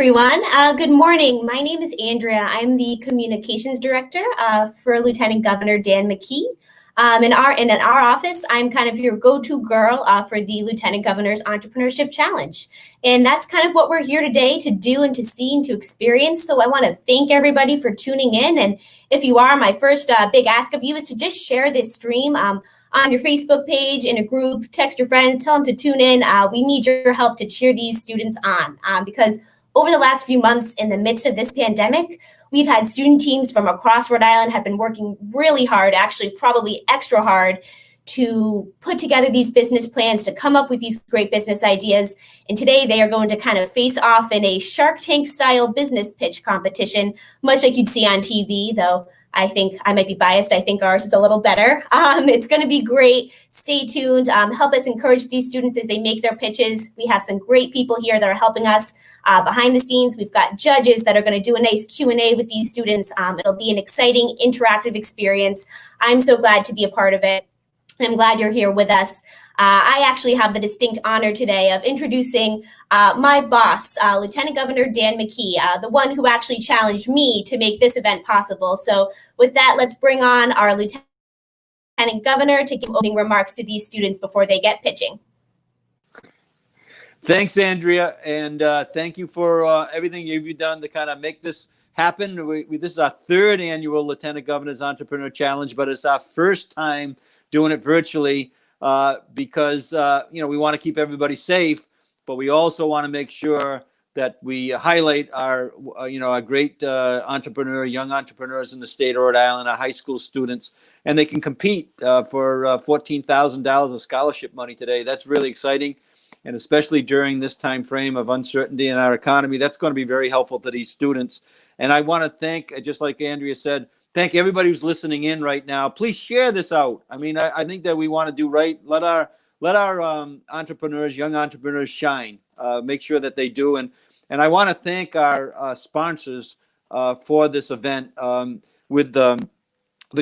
Everyone. Good morning. My name is Andrea. I'm the Communications Director for Lieutenant Governor Dan McKee. In our office, I'm kind of your go-to girl for the Lieutenant Governor's Entrepreneurship Challenge. And that's kind of what we're here today to do and to see and to experience. So I want to thank everybody for tuning in. And if you are, my first big ask of you is to just share this stream on your Facebook page, in a group, text your friends, tell them to tune in. We need your help to cheer these students on because over the last few months in the midst of this pandemic, we've had student teams from across Rhode Island have been working really hard, actually probably extra hard, to put together these business plans, to come up with these great business ideas. And today they are going to kind of face off in a Shark Tank style business pitch competition, much like you'd see on TV, though I think I might be biased. I think ours is a little better. It's going to be great. Stay tuned. Help us encourage these students as they make their pitches. We have some great people here that are helping us behind the scenes. We've got judges that are going to do a nice Q&A with these students. It'll be an exciting, interactive experience. I'm so glad to be a part of it. I'm glad you're here with us. I actually have the distinct honor today of introducing my boss, Lieutenant Governor Dan McKee, the one who actually challenged me to make this event possible. So with that, let's bring on our Lieutenant Governor to give opening remarks to these students before they get pitching. Thanks, Andrea, and thank you for everything you've done to kind of make this happen. This is our third annual Lieutenant Governor's Entrepreneur Challenge, but it's our first time doing it virtually because we want to keep everybody safe, but we also want to make sure that we highlight our our great young entrepreneurs in the state of Rhode Island, our high school students, and they can compete for $14,000 of scholarship money today. That's really exciting, and especially during this time frame of uncertainty in our economy, that's going to be very helpful to these students. And I want to thank, just like Andrea said, thank everybody who's listening in right now. Please share this out. I mean, I think that we want to do right. Let our entrepreneurs, young entrepreneurs, shine. Make sure that they do. And I want to thank our sponsors for this event with the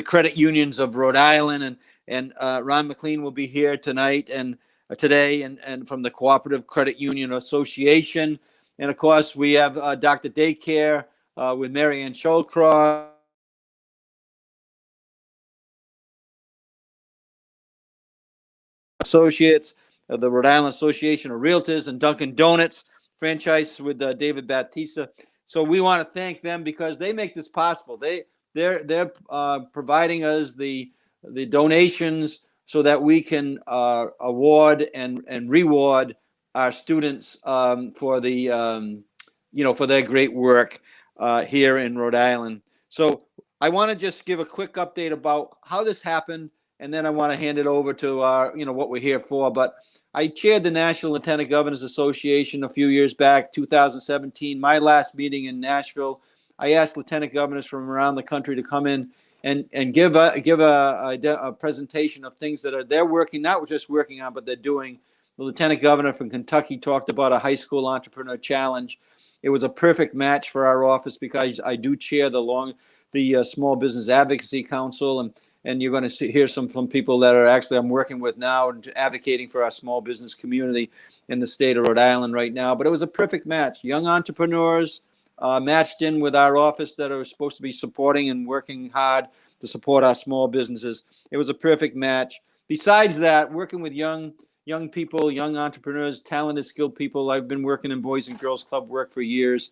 credit unions of Rhode Island, and Ron McLean will be here tonight and today, and from the Cooperative Credit Union Association, and of course we have Dr. Daycare with Mary Ann Showcross. Associates, the Rhode Island Association of Realtors, and Dunkin' Donuts franchise with David Batista. So we want to thank them because they make this possible. They're providing us the donations so that we can award and reward our students for their great work here in Rhode Island. So I want to just give a quick update about how this happened, and then I want to hand it over to our, what we're here for. But I chaired the National Lieutenant Governors Association a few years back, 2017. My last meeting in Nashville, I asked lieutenant governors from around the country to come in and give a presentation of things that they're working, not just working on, but they're doing. The lieutenant governor from Kentucky talked about a high school entrepreneur challenge. It was a perfect match for our office because I do chair the Small Business Advocacy Council, and you're going to hear from people that are actually I'm working with now and advocating for our small business community in the state of Rhode Island right now. But it was a perfect match. Young entrepreneurs matched in with our office that are supposed to be supporting and working hard to support our small businesses. It was a perfect match. Besides that, working with young people, young entrepreneurs, talented, skilled people. I've been working in Boys and Girls Club work for years,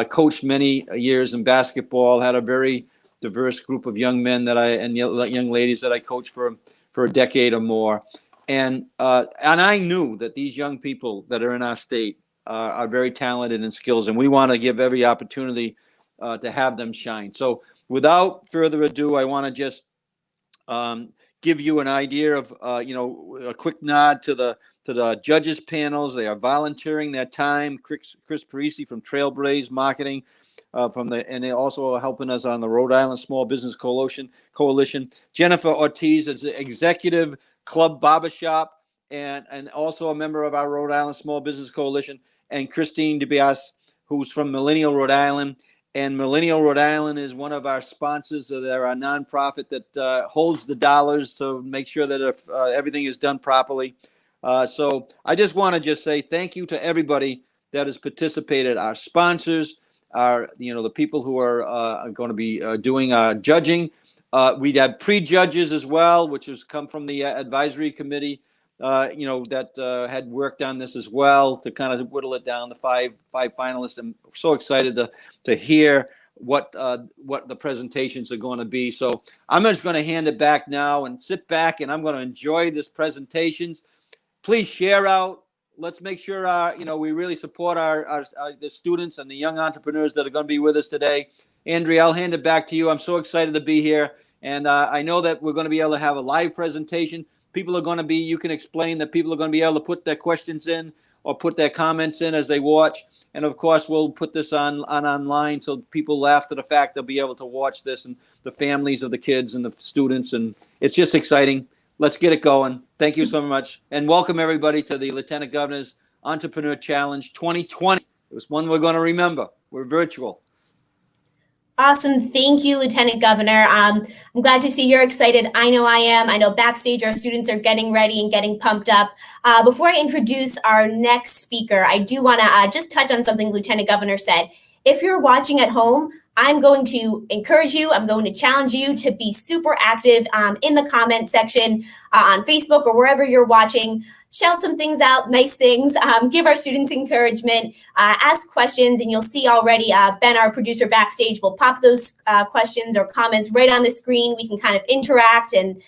coached many years in basketball, had a very diverse group of young men and young ladies that I coached for a decade or more. And I knew that these young people that are in our state are very talented and skills, and we want to give every opportunity to have them shine. So without further ado, I want to just give you an idea of, a quick nod to the judges panels. They are volunteering their time. Chris Parisi from Trailblaze Marketing, and they also are helping us on the Rhode Island Small Business Coalition. Jennifer Ortiz is the executive club barbershop and also a member of our Rhode Island Small Business Coalition. And Christine DeBias, who's from Millennial Rhode Island. And Millennial Rhode Island is one of our sponsors. So they're a nonprofit that holds the dollars to make sure that everything is done properly. So I just want to say thank you to everybody that has participated, our sponsors, our, the people who are going to be doing judging. We'd have pre-judges as well, which has come from the advisory committee, that had worked on this as well to kind of whittle it down to five finalists. I'm so excited to hear what the presentations are going to be. So I'm just going to hand it back now and sit back, and I'm going to enjoy this presentations. Please share out. Let's make sure we really support the students and the young entrepreneurs that are going to be with us today. Andrea, I'll hand it back to you. I'm so excited to be here, and I know that we're going to be able to have a live presentation. People are going to be, you can explain that people are going to be able to put their questions in or put their comments in as they watch. And of course, we'll put this on online so people after the fact, they'll be able to watch this, and the families of the kids and the students. And it's just exciting. Let's get it going. Thank you so much. And welcome everybody to the Lieutenant Governor's Entrepreneur Challenge 2020. It was one we're going to remember. We're virtual. Awesome. Thank you, Lieutenant Governor. I'm glad to see you're excited. I know I am. I know backstage our students are getting ready and getting pumped up. Before I introduce our next speaker, I do want to just touch on something Lieutenant Governor said. If you're watching at home, I'm going to encourage you, I'm going to challenge you to be super active in the comment section on Facebook or wherever you're watching. Shout some things out, nice things, give our students encouragement, ask questions, and you'll see already Ben, our producer backstage, will pop those questions or comments right on the screen. We can kind of interact and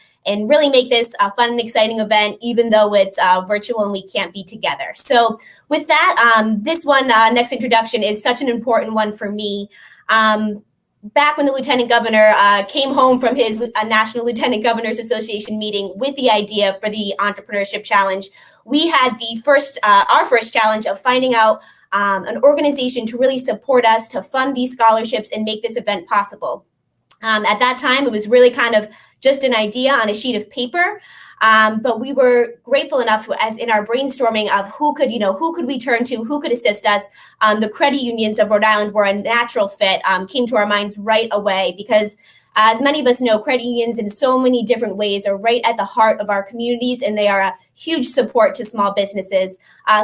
really make this a fun and exciting event, even though it's virtual and we can't be together. So with that, this one, next introduction is such an important one for me. Back when the Lieutenant Governor came home from his National Lieutenant Governors Association meeting with the idea for the Entrepreneurship Challenge, we had our first challenge of finding out an organization to really support us to fund these scholarships and make this event possible. At that time, it was really kind of just an idea on a sheet of paper. But we were grateful enough, as in our brainstorming of who could we turn to, who could assist us. The credit unions of Rhode Island were a natural fit, came to our minds right away, because as many of us know, credit unions in so many different ways are right at the heart of our communities, and they are a huge support to small businesses.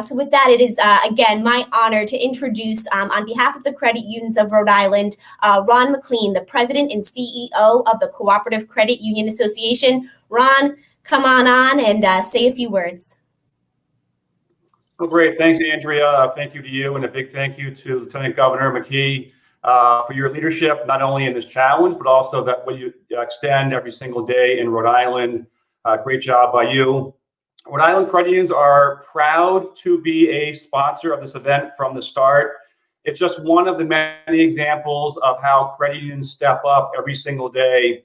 So with that, it is, again, my honor to introduce, on behalf of the credit unions of Rhode Island, Ron McLean, the president and CEO of the Cooperative Credit Union Association. Ron, come on and say a few words. Well, great. Thanks, Andrea. Thank you to you, and a big thank you to Lieutenant Governor McKee for your leadership, not only in this challenge, but also that what you extend every single day in Rhode Island. Great job by you. Rhode Island credit unions are proud to be a sponsor of this event from the start. It's just one of the many examples of how credit unions step up every single day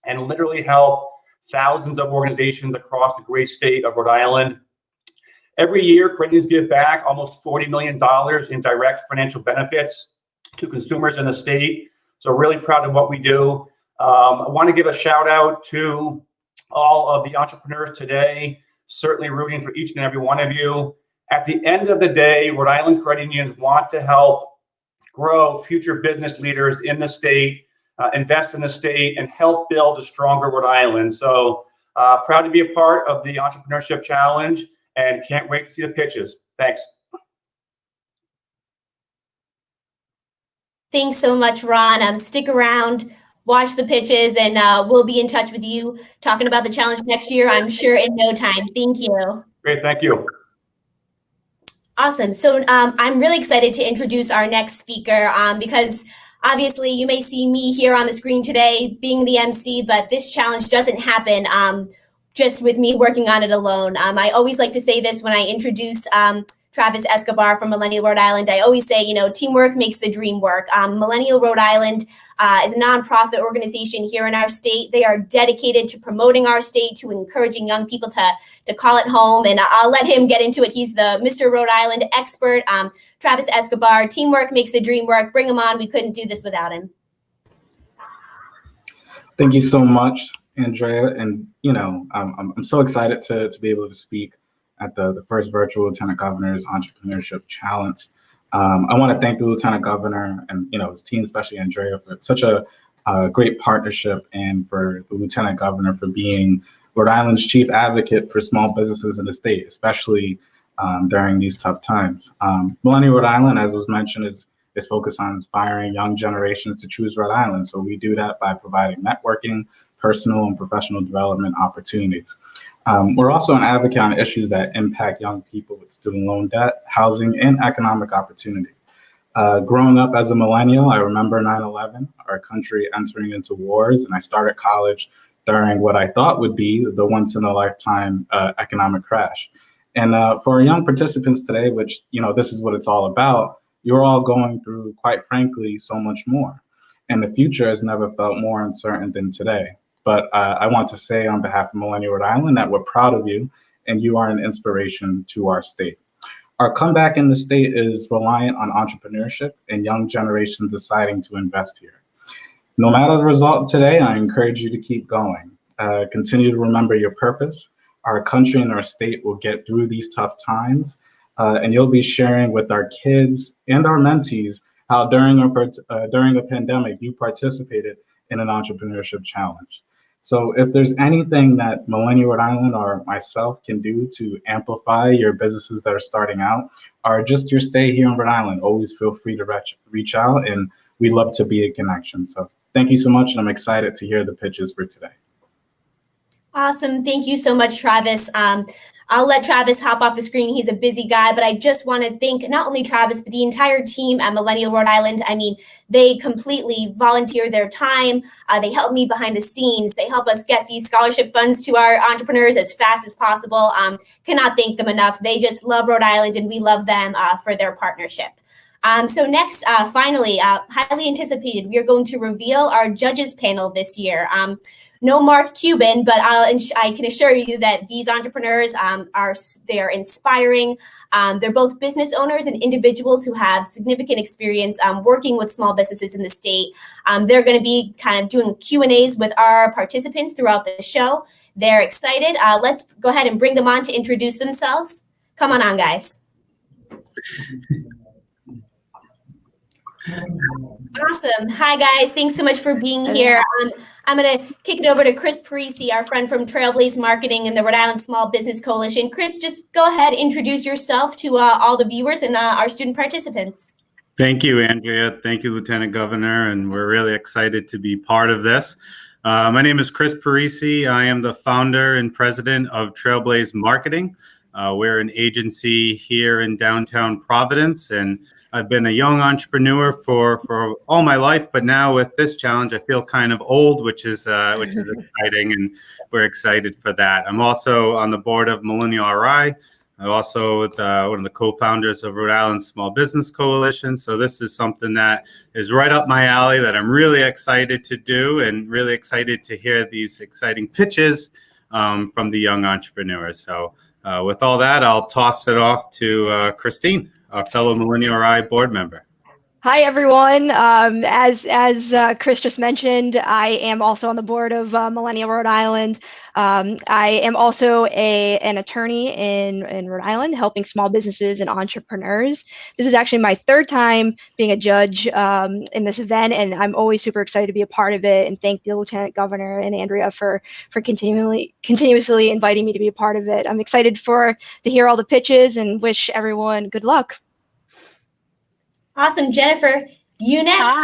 and literally help thousands of organizations across the great state of Rhode Island. Every year, credit unions give back almost $40 million in direct financial benefits to consumers in the state. So really proud of what we do. I want to give a shout out to all of the entrepreneurs today, certainly rooting for each and every one of you. At the end of the day, Rhode Island credit unions want to help grow future business leaders in the state, invest in the state, and help build a stronger Rhode Island. So proud to be a part of the Entrepreneurship Challenge and can't wait to see the pitches. Thanks. Thanks so much, Ron. Stick around, watch the pitches, and we'll be in touch with you talking about the challenge next year, I'm sure, in no time. Thank you. Great, thank you. Awesome. So I'm really excited to introduce our next speaker because obviously you may see me here on the screen today being the MC, but this challenge doesn't happen just with me working on it alone. I always like to say this when I introduce Travis Escobar from Millennial Rhode Island. I always say, teamwork makes the dream work. Millennial Rhode Island is a nonprofit organization here in our state. They are dedicated to promoting our state, to encouraging young people to call it home. And I'll let him get into it. He's the Mr. Rhode Island expert. Travis Escobar, teamwork makes the dream work. Bring him on. We couldn't do this without him. Thank you so much, Andrea. And, I'm so excited to be able to speak at the first virtual Lieutenant Governor's Entrepreneurship Challenge. I want to thank the Lieutenant Governor and his team, especially Andrea, for such a great partnership, and for the Lieutenant Governor for being Rhode Island's chief advocate for small businesses in the state, especially during these tough times. Millennial Rhode Island, as was mentioned, is focused on inspiring young generations to choose Rhode Island. So we do that by providing networking, personal and professional development opportunities. We're also an advocate on issues that impact young people with student loan debt, housing, and economic opportunity. Growing up as a millennial, I remember 9/11, our country entering into wars, and I started college during what I thought would be the once-in-a-lifetime economic crash. And for our young participants today, which, this is what it's all about, you're all going through, quite frankly, so much more. And the future has never felt more uncertain than today. But I want to say on behalf of Millennial Rhode Island that we're proud of you, and you are an inspiration to our state. Our comeback in the state is reliant on entrepreneurship and young generations deciding to invest here. No matter the result today, I encourage you to keep going. Continue to remember your purpose. Our country and our state will get through these tough times, and you'll be sharing with our kids and our mentees how during a pandemic you participated in an entrepreneurship challenge. So if there's anything that Millennial Rhode Island or myself can do to amplify your businesses that are starting out, or just your stay here in Rhode Island, always feel free to reach out, and we'd love to be a connection. So thank you so much, and I'm excited to hear the pitches for today. Awesome. Thank you so much, Travis. I'll let Travis hop off the screen. He's a busy guy, but I just want to thank not only Travis, but the entire team at Millennial Rhode Island. I mean, they completely volunteer their time. They help me behind the scenes. They help us get these scholarship funds to our entrepreneurs as fast as possible. Cannot thank them enough. They just love Rhode Island, and we love them for their partnership. So next, finally, highly anticipated, we are going to reveal our judges panel this year. No Mark Cuban, but I can assure you that these entrepreneurs they're inspiring. They're both business owners and individuals who have significant experience working with small businesses in the state. They're going to be kind of doing Q&As with our participants throughout the show. They're excited. Let's go ahead and bring them on to introduce themselves. Come on, guys. Awesome. Hi, guys. Thanks so much for being here. I'm going to kick it over to Chris Parisi, our friend from Trailblaze Marketing and the Rhode Island Small Business Coalition. Chris, just go ahead, introduce yourself to all the viewers and our student participants. Thank you, Andrea. Thank you, Lieutenant Governor, and we're really excited to be part of this. My name is Chris Parisi. I am the founder and president of Trailblaze Marketing. We're an agency here in downtown Providence, and I've been a young entrepreneur for all my life, but now with this challenge, I feel kind of old, which is exciting, and we're excited for that. I'm also on the board of Millennial RI. I'm also one of the co-founders of Rhode Island Small Business Coalition. So this is something that is right up my alley that I'm really excited to do, and really excited to hear these exciting pitches from the young entrepreneurs. So with all that, I'll toss it off to Christine, our fellow Millennial RI board member. Hi, everyone. As Chris just mentioned, I am also on the board of Millennial Rhode Island. I am also an attorney in Rhode Island, helping small businesses and entrepreneurs. This is actually my third time being a judge in this event, and I'm always super excited to be a part of it. And thank the Lieutenant Governor and Andrea for continuously inviting me to be a part of it. I'm excited to hear all the pitches and wish everyone good luck. Awesome. Jennifer, you next.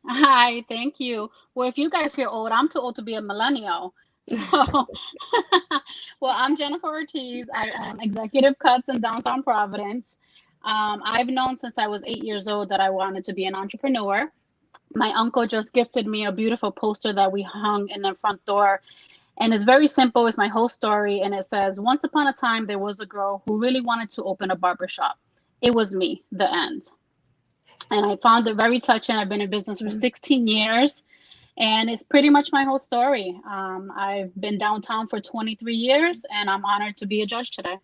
Hi, thank you. Well, if you guys feel old, I'm too old to be a millennial. So, well, I'm Jennifer Ortiz. I am Executive Cuts in downtown Providence. I've known since I was 8 years old that I wanted to be an entrepreneur. My uncle just gifted me a beautiful poster that we hung in the front door. And it's very simple. It's my whole story. And it says, once upon a time, there was a girl who really wanted to open a barbershop. It was me, the end. And I found it very touching. I've been in business for 16 years, and it's pretty much my whole story. I've been downtown for 23 years, and I'm honored to be a judge today.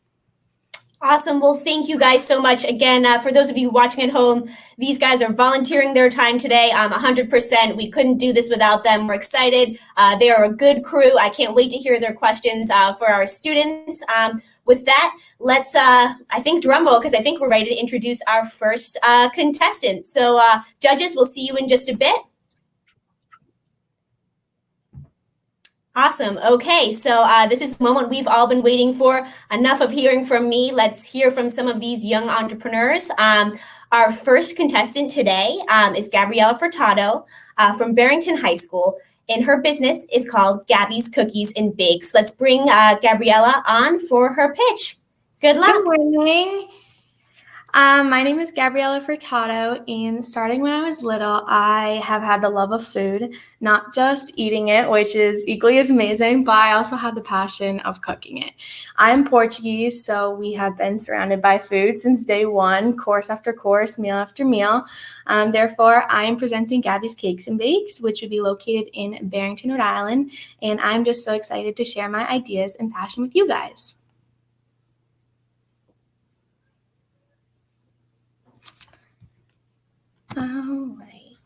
Awesome. Well, thank you guys so much. Again, for those of you watching at home, these guys are volunteering their time today. 100%. We couldn't do this without them. We're excited. They are a good crew. I can't wait to hear their questions for our students. With that, let's, I think, drum roll, because I think we're ready to introduce our first contestant. So judges, we'll see you in just a bit. Awesome. Okay, so this is the moment we've all been waiting for. Enough of hearing from me. Let's hear from some of these young entrepreneurs. Our first contestant today is Gabriella Furtado from Barrington High School, and her business is called Gabby's Cookies and Bakes. Let's bring Gabriella on for her pitch. Good luck. Good morning. My name is Gabriella Furtado, and starting when I was little, I have had the love of food, not just eating it, which is equally as amazing, but I also have the passion of cooking it. I'm Portuguese, so we have been surrounded by food since day one, course after course, meal after meal. Therefore, I am presenting Gabby's Cakes and Bakes, which would be located in Barrington, Rhode Island, and I'm just so excited to share my ideas and passion with you guys. All right.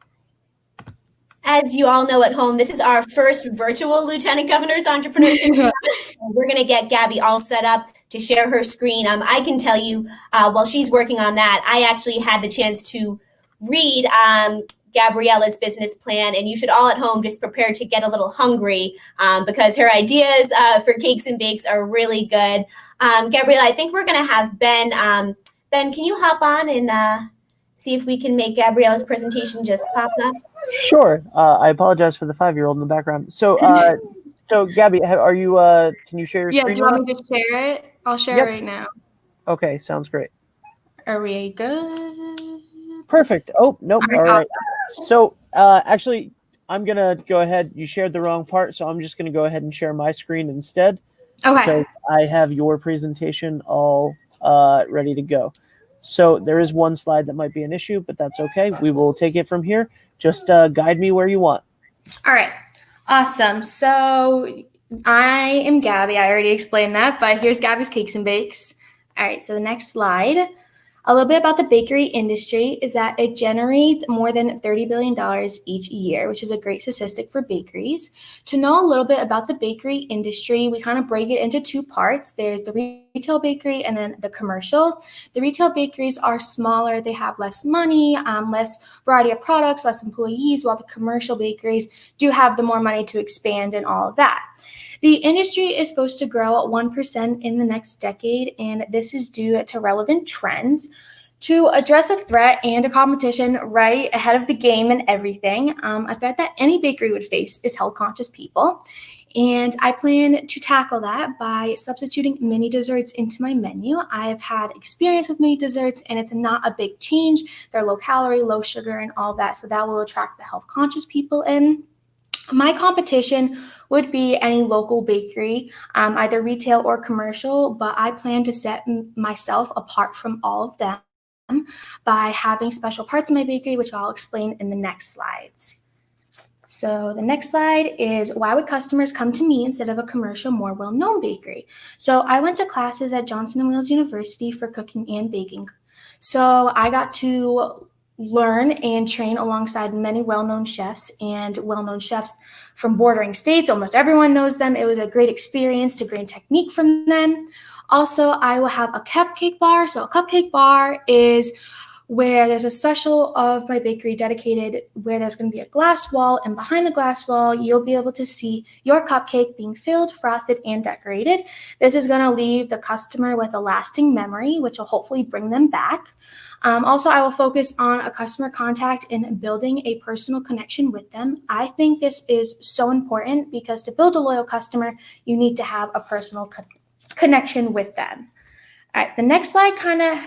As you all know at home, this is our first virtual Lieutenant Governor's Entrepreneurship. We're going to get Gabby all set up to share her screen. I can tell you, while she's working on that, I actually had the chance to read Gabriella's business plan, and you should all at home just prepare to get a little hungry because her ideas for cakes and bakes are really good. Gabriella, I think we're going to have Ben. Ben, can you hop on and see if we can make Gabriella's presentation just pop up? Sure. I apologize for the 5-year-old in the background. So, so Gabby, are you? Can you share your screen? Yeah, do you want me to share it? I'll share it right now. Okay, sounds great. Are we good? Perfect. Oh, nope. All right. Awesome. So, actually, I'm gonna go ahead. You shared the wrong part, so I'm just gonna go ahead and share my screen instead. Okay. Because I have your presentation all ready to go. So there is one slide that might be an issue, but that's okay. We will take it from here. Just guide me where you want. All right. Awesome. So I am Gabby. I already explained that, but here's Gabby's Cakes and Bakes. All right. So the next slide. A little bit about the bakery industry is that it generates more than $30 billion each year, which is a great statistic for bakeries. To know a little bit about the bakery industry, we kind of break it into two parts. There's the retail bakery and then the commercial. The retail bakeries are smaller. They have less money, less variety of products, less employees, while the commercial bakeries do have the more money to expand and all of that. The industry is supposed to grow at 1% in the next decade, and this is due to relevant trends. To address a threat and a competition right ahead of the game and everything, a threat that any bakery would face is health-conscious people. And I plan to tackle that by substituting mini desserts into my menu. I've had experience with mini desserts, and it's not a big change. They're low calorie, low sugar, and all that, so that will attract the health-conscious people in. My competition would be any local bakery, either retail or commercial, but I plan to set myself apart from all of them by having special parts in my bakery, which I'll explain in the next slides. So the next slide is why would customers come to me instead of a commercial, more well-known bakery? So I went to classes at Johnson & Wales University for cooking and baking. So I got to learn and train alongside many well-known chefs and well-known chefs from bordering states. Almost everyone knows them. It was a great experience to gain technique from them. Also, I will have a cupcake bar. So a cupcake bar is where there's a special of my bakery dedicated where there's going to be a glass wall, and behind the glass wall, you'll be able to see your cupcake being filled, frosted, and decorated. This is going to leave the customer with a lasting memory, which will hopefully bring them back. Also, I will focus on a customer contact and building a personal connection with them. I think this is so important because to build a loyal customer, you need to have a personal connection with them. All right, the next slide kind of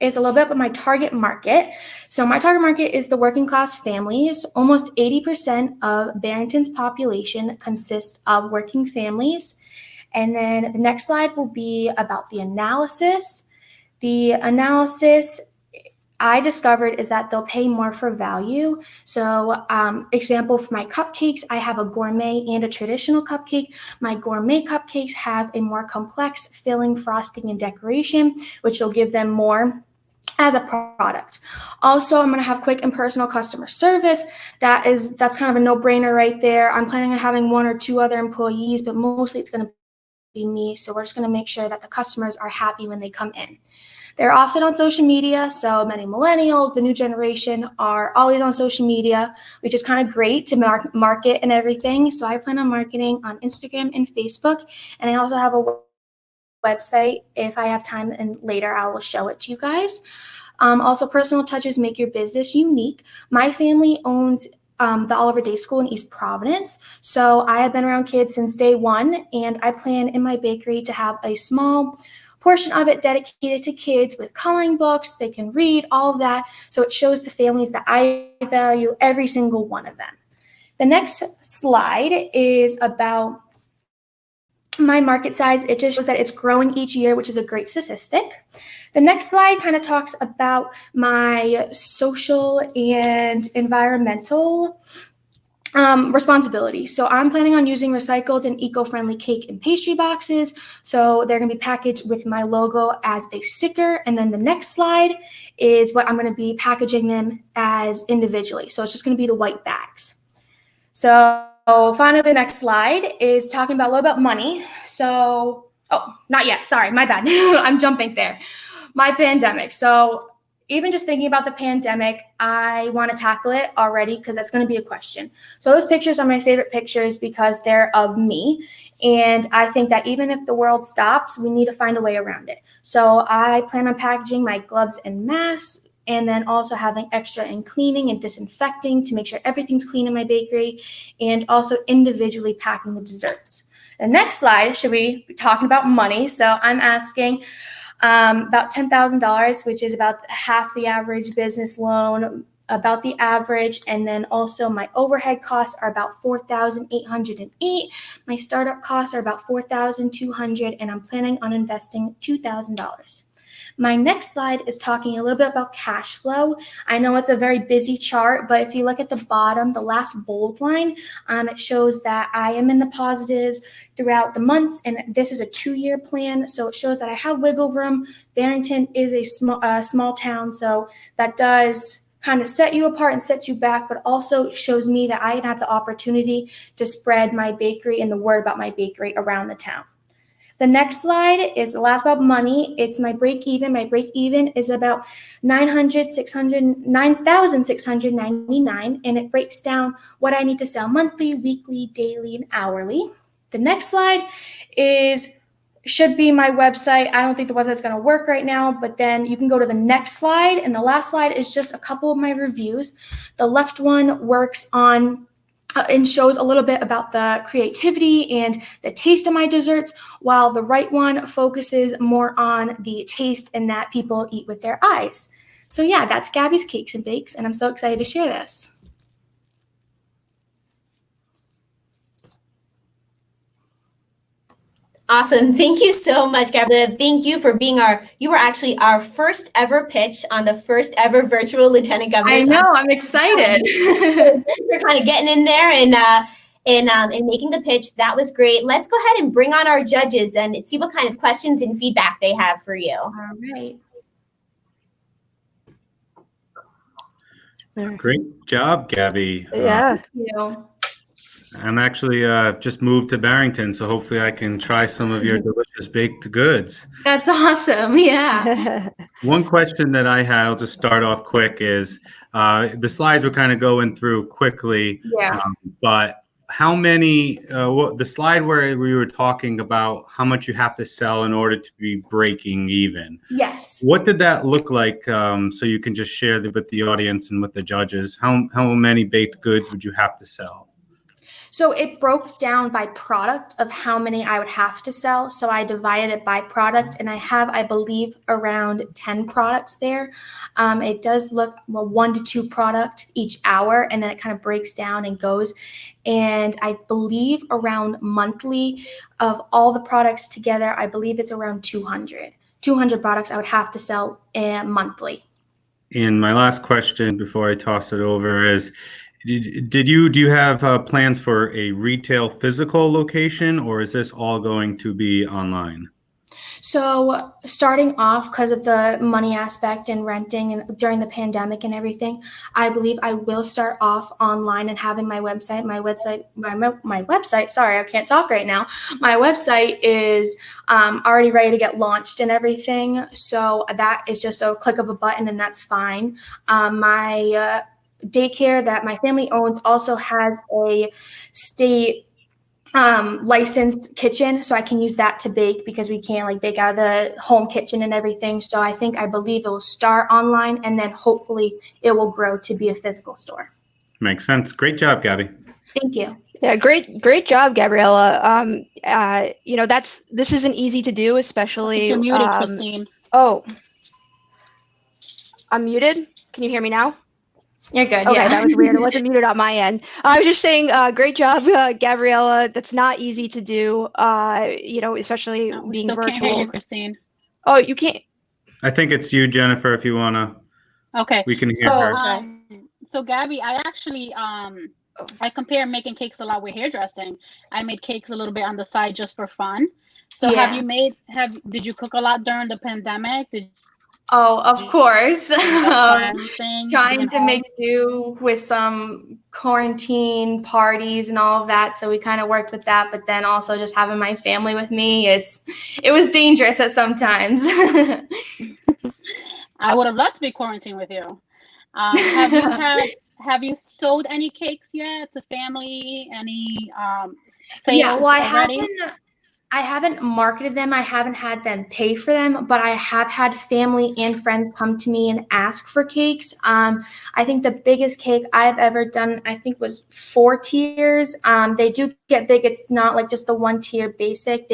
is a little bit about my target market. So my target market is the working class families. Almost 80% of Barrington's population consists of working families. And then the next slide will be about the analysis. The analysis I discovered is that they'll pay more for value. So example for my cupcakes, I have a gourmet and a traditional cupcake. My gourmet cupcakes have a more complex filling, frosting, and decoration, which will give them more as a product. Also, I'm going to have quick and personal customer service. That's kind of a no-brainer right there. I'm planning on having 1 or 2 other employees, but mostly it's going to be me. So we're just going to make sure that the customers are happy when they come in. They're often on social media, so many millennials, the new generation, are always on social media, which is kind of great to market and everything. So I plan on marketing on Instagram and Facebook, and I also have a website. If I have time and later, I will show it to you guys. Also, personal touches make your business unique. My family owns the Oliver Day School in East Providence. So I have been around kids since day one, and I plan in my bakery to have a small portion of it dedicated to kids with coloring books. They can read, all of that. So it shows the families that I value every single one of them. The next slide is about my market size. It just shows that it's growing each year, which is a great statistic. The next slide kind of talks about my social and environmental responsibility. So I'm planning on using recycled and eco-friendly cake and pastry boxes. So they're going to be packaged with my logo as a sticker. And then the next slide is what I'm going to be packaging them as individually. So it's just going to be the white bags. So finally, the next slide is talking about a little about money. So, oh, not yet. Sorry, my bad. I'm jumping there. My pandemic. So even just thinking about the pandemic, I want to tackle it already because that's going to be a question. So those pictures are my favorite pictures because they're of me. And I think that even if the world stops, we need to find a way around it. So I plan on packaging my gloves and masks, and then also having extra in cleaning and disinfecting to make sure everything's clean in my bakery, and also individually packing the desserts. The next slide should be talking about money. So I'm asking about $10,000, which is about half the average business loan, about the average. And then also my overhead costs are about $4,808. My startup costs are about $4,200, and I'm planning on investing $2,000. My next slide is talking a little bit about cash flow. I know it's a very busy chart, but if you look at the bottom, the last bold line, it shows that I am in the positives throughout the months, and this is a 2-year plan, so it shows that I have wiggle room. Barrington is a small town, so that does kind of set you apart and sets you back, but also shows me that I have the opportunity to spread my bakery and the word about my bakery around the town. The next slide is the last about money. It's my break even. My break even is about $9,699, and it breaks down what I need to sell monthly, weekly, daily, and hourly. The next slide should be my website. I don't think the website's going to work right now, but then you can go to the next slide, and the last slide is just a couple of my reviews. The left one works on and shows a little bit about the creativity and the taste of my desserts, while the right one focuses more on the taste and that people eat with their eyes. So yeah, that's Gabby's Cakes and Bakes, and I'm so excited to share this. Awesome. Thank you so much, Gabriella. Thank you for being you were actually our first ever pitch on the first ever virtual Lieutenant Governor. I know, I'm excited. We're kind of getting in there and making the pitch. That was great. Let's go ahead and bring on our judges and see what kind of questions and feedback they have for you. All right. Great job, Gabby. Yeah. Thank you. I'm actually just moved to Barrington, so hopefully I can try some of your delicious baked goods. That's awesome. Yeah. One question that I had, I'll just start off quick, is the slides were kind of going through quickly, Yeah. but how many, the slide where we were talking about how much you have to sell in order to be breaking even. Yes. What did that look like? So you can just share with the audience and with the judges, how many baked goods would you have to sell? So it broke down by product of how many I would have to sell. So I divided it by product, and I have, I believe, around 10 products there. It does look 1 to 2 product each hour, and then it kind of breaks down and goes. And I believe around monthly of all the products together, I believe it's around 200 products I would have to sell monthly. And my last question before I toss it over is, do you have plans for a retail physical location, or is this all going to be online? So starting off, because of the money aspect and renting and during the pandemic and everything, I believe I will start off online and having my website. My website. Sorry, I can't talk right now. My website is already ready to get launched and everything. So that is just a click of a button, and that's fine. My daycare that my family owns also has a state licensed kitchen, so I can use that to bake because we can't like bake out of the home kitchen and everything. So I believe it will start online, and then hopefully it will grow to be a physical store. Makes sense. Great job, Gabby. Thank you. Yeah, great job, Gabriella. This isn't easy to do, especially. You're muted, Christine. Oh, I'm muted. Can you hear me now? You're good. Okay, Yeah. that was weird. It wasn't muted on my end. I was just saying, great job, Gabriella. That's not easy to do. Especially No, we being still virtual. can't hear you, Christine. Oh, you can't. I think it's you, Jennifer, if you want to. Okay. We can hear her. So Gabby, I actually I compare making cakes a lot with hairdressing. I made cakes a little bit on the side just for fun. So Yeah. did you cook a lot during the pandemic? Oh, of course. Trying to make do with some quarantine parties and all of that. So we kind of worked with that, but then also just having my family with me it was dangerous at some times. I would have loved to be quarantined with you. Have you sold any cakes yet to family? Any sales? Yeah, well, already? I haven't marketed them. I haven't had them pay for them, but I have had family and friends come to me and ask for cakes. I think the biggest cake I've ever done, I think, was 4 tiers. They do get big. It's not like just the 1 tier basic.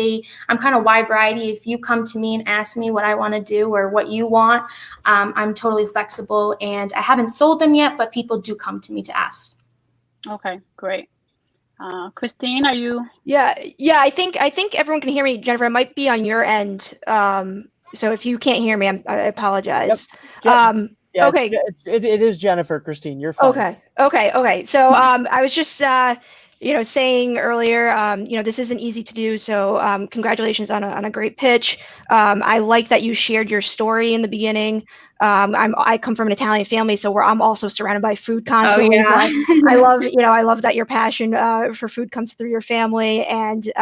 I'm kind of wide variety. If you come to me and ask me what I want to do or what you want, I'm totally flexible. And I haven't sold them yet, but people do come to me to ask. Okay, great. Christine, are you? Yeah. I think everyone can hear me. Jennifer, it might be on your end. So if you can't hear me, I apologize. Yep. Yeah, okay. It is Jennifer, Christine. You're fine. Okay. So I was just saying earlier, this isn't easy to do. So congratulations on a great pitch. I like that you shared your story in the beginning. I come from an Italian family, so I'm also surrounded by food constantly. Oh, yeah. So I love that your passion for food comes through your family, and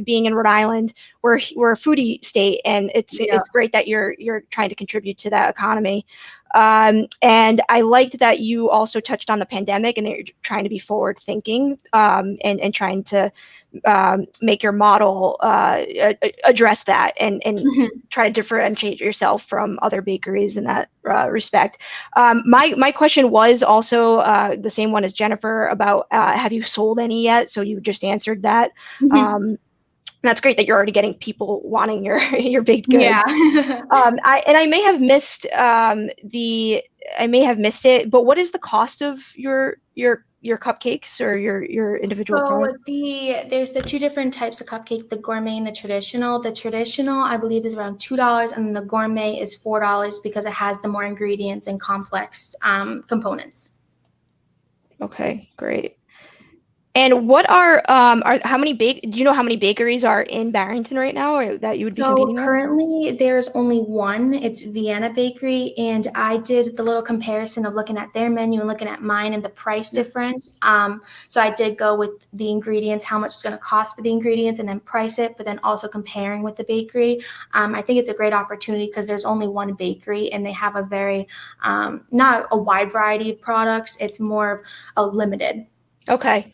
being in Rhode Island, we're a foodie state, and it's great that you're trying to contribute to that economy. And I liked that you also touched on the pandemic, and that you're trying to be forward thinking and trying to make your model address that and try to differentiate yourself from other bakeries in that respect. My question was also the same one as Jennifer about have you sold any yet? So you just answered that. That's great that you're already getting people wanting your baked goods. Yeah. I may have missed it, but what is the cost of your cupcakes or your individual product? There's the 2 different types of cupcake, the gourmet and the traditional. The traditional, I believe, is around $2, and the gourmet is $4 because it has the more ingredients and complex components. Okay, great. And what are how many do you know how many bakeries are in Barrington right now, or that you would be competing with? Currently there's only one. It's Vienna Bakery, and I did the little comparison of looking at their menu and looking at mine and the price difference. So I did go with the ingredients, how much it's going to cost for the ingredients, and then price it, but then also comparing with the bakery. I think it's a great opportunity because there's only one bakery, and they have a very not a wide variety of products. It's more of a limited. Okay,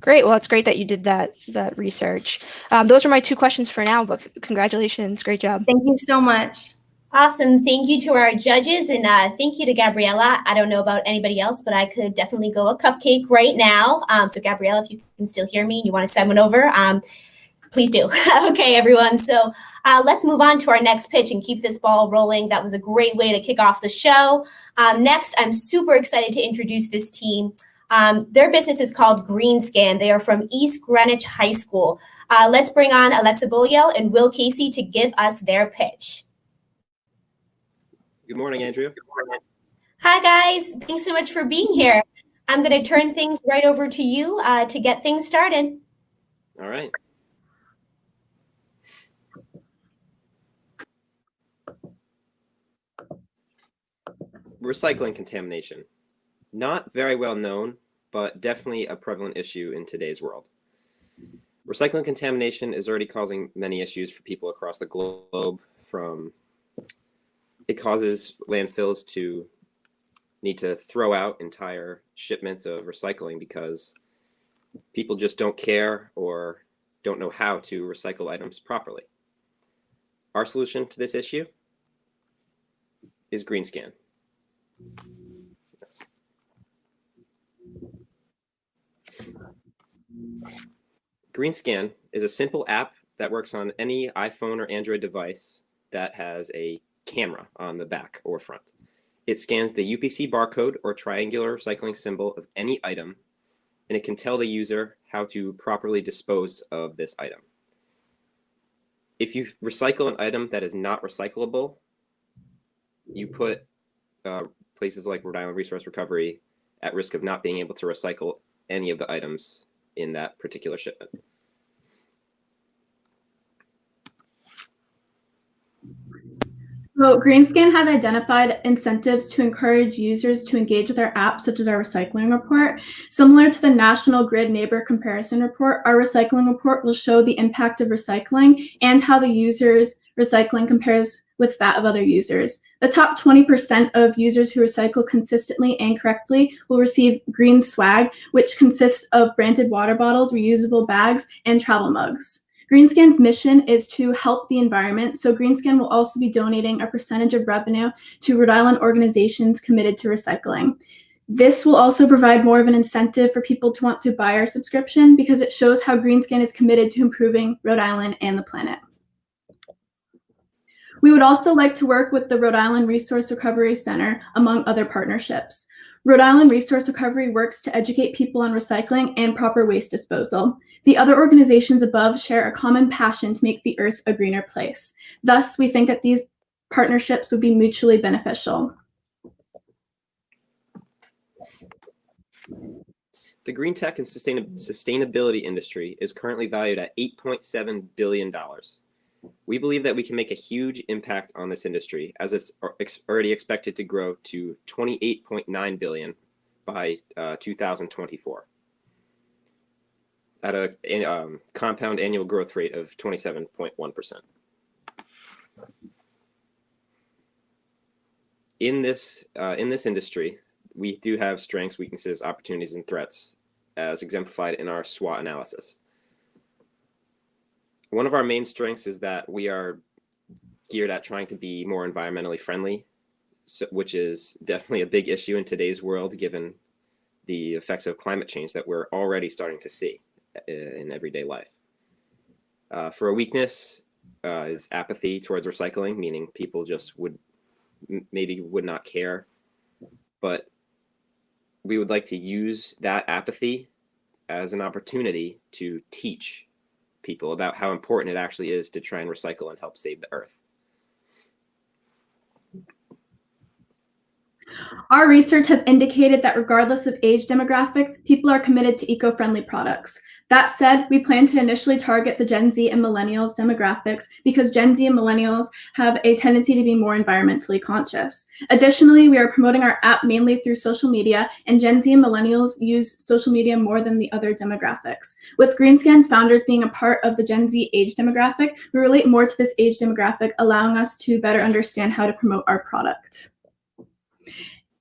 great. Well, it's great that you did that research. Those are my 2 questions for now, but congratulations. Great job. Thank you so much. Awesome. Thank you to our judges, and thank you to Gabriella. I don't know about anybody else, but I could definitely go a cupcake right now. So Gabriella, if you can still hear me and you want to send one over, please do. Okay, everyone. So let's move on to our next pitch and keep this ball rolling. That was a great way to kick off the show. Next, I'm super excited to introduce this team. Their business is called Greenscan. They are from East Greenwich High School. Let's bring on Alexa Bolio and Will Casey to give us their pitch. Good morning, Andrea. Hi, guys. Thanks so much for being here. I'm going to turn things right over to you to get things started. All right. Recycling contamination. Not very well known, but definitely a prevalent issue in today's world. Recycling contamination is already causing many issues for people across the globe. It causes landfills to need to throw out entire shipments of recycling because people just don't care or don't know how to recycle items properly. Our solution to this issue is GreenScan. GreenScan is a simple app that works on any iPhone or Android device that has a camera on the back or front. It scans the UPC barcode or triangular recycling symbol of any item, and it can tell the user how to properly dispose of this item. If you recycle an item that is not recyclable, you put places like Rhode Island Resource Recovery at risk of not being able to recycle any of the items in that particular shipment. So GreenScan has identified incentives to encourage users to engage with our app, such as our recycling report. Similar to the National Grid Neighbor Comparison Report, our recycling report will show the impact of recycling and how the user's recycling compares with that of other users. The top 20% of users who recycle consistently and correctly will receive Green Swag, which consists of branded water bottles, reusable bags, and travel mugs. GreenScan's mission is to help the environment, so GreenScan will also be donating a percentage of revenue to Rhode Island organizations committed to recycling. This will also provide more of an incentive for people to want to buy our subscription because it shows how GreenScan is committed to improving Rhode Island and the planet. We would also like to work with the Rhode Island Resource Recovery Center, among other partnerships. Rhode Island Resource Recovery works to educate people on recycling and proper waste disposal. The other organizations above share a common passion to make the earth a greener place. Thus, we think that these partnerships would be mutually beneficial. The green tech and sustainability industry is currently valued at $8.7 billion. We believe that we can make a huge impact on this industry, as it's already expected to grow to $28.9 billion by 2024, at a compound annual growth rate of 27.1%. In this industry, we do have strengths, weaknesses, opportunities, and threats, as exemplified in our SWOT analysis. One of our main strengths is that we are geared at trying to be more environmentally friendly, which is definitely a big issue in today's world, given the effects of climate change that we're already starting to see in everyday life. For a weakness is apathy towards recycling, meaning people just would not care. But we would like to use that apathy as an opportunity to teach people about how important it actually is to try and recycle and help save the earth. Our research has indicated that regardless of age demographic, people are committed to eco-friendly products. That said, we plan to initially target the Gen Z and Millennials demographics because Gen Z and Millennials have a tendency to be more environmentally conscious. Additionally, we are promoting our app mainly through social media, and Gen Z and Millennials use social media more than the other demographics. With GreenScan's founders being a part of the Gen Z age demographic, we relate more to this age demographic, allowing us to better understand how to promote our product.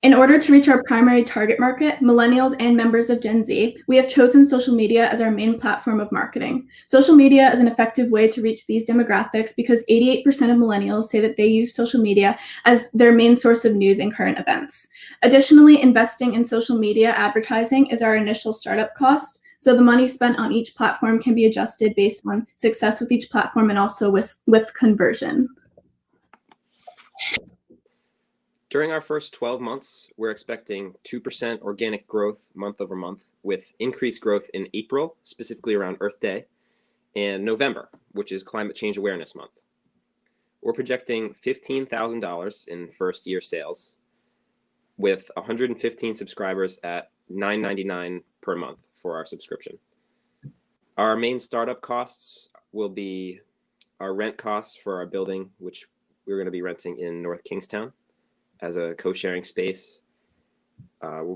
In order to reach our primary target market, millennials and members of Gen Z, we have chosen social media as our main platform of marketing. Social media is an effective way to reach these demographics because 88% of millennials say that they use social media as their main source of news and current events. Additionally, investing in social media advertising is our initial startup cost, so the money spent on each platform can be adjusted based on success with each platform and also with conversion. During our first 12 months, we're expecting 2% organic growth month over month, with increased growth in April, specifically around Earth Day, and November, which is Climate Change Awareness Month. We're projecting $15,000 in first year sales, with 115 subscribers at $9.99 per month for our subscription. Our main startup costs will be our rent costs for our building, which we're going to be renting in North Kingstown, as a co-sharing space.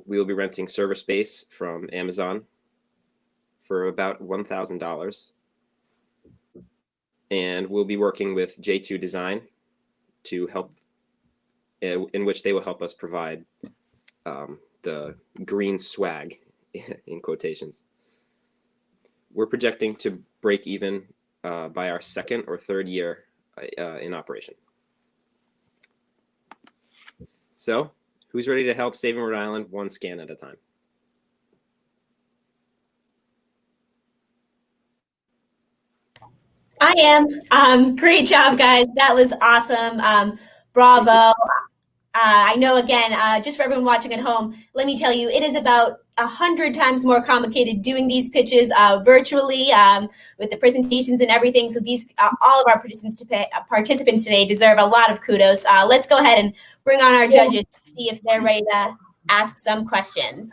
We will be renting server space from Amazon for about $1,000. And we'll be working with J2 Design to help, in which they will help us provide the green swag, in quotations. We're projecting to break even by our second or third year in operation. So, who's ready to help Saving Rhode Island one scan at a time? I am. Great job, guys. That was awesome. Bravo. I know, again, just for everyone watching at home, let me tell you, it is about 100 times more complicated doing these pitches virtually with the presentations and everything. So these, all of our participants today deserve a lot of kudos. Let's go ahead and bring on our judges to see if they're ready to ask some questions.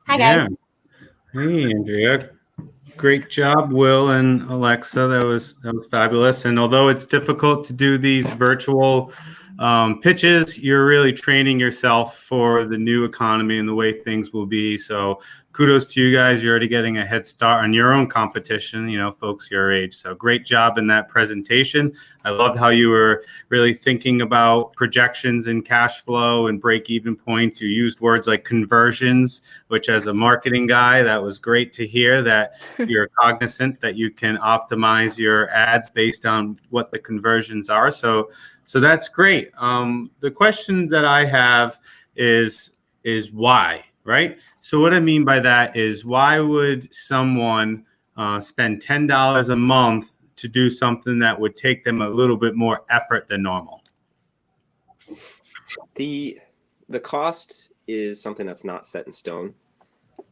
Hi, guys. Hey, Andrea. Great job, Will and Alexa. That was fabulous. And although it's difficult to do these virtual pitches, you're really training yourself for the new economy and the way things will be. So kudos to you guys. You're already getting a head start on your own competition, you know, folks your age. So great job in that presentation. I loved how you were really thinking about projections and cash flow and break-even points. You used words like conversions, which as a marketing guy, that was great to hear that you're cognizant that you can optimize your ads based on what the conversions are. So that's great. The question that I have is why, right? So what I mean by that is, why would someone spend $10 a month to do something that would take them a little bit more effort than normal? The cost is something that's not set in stone,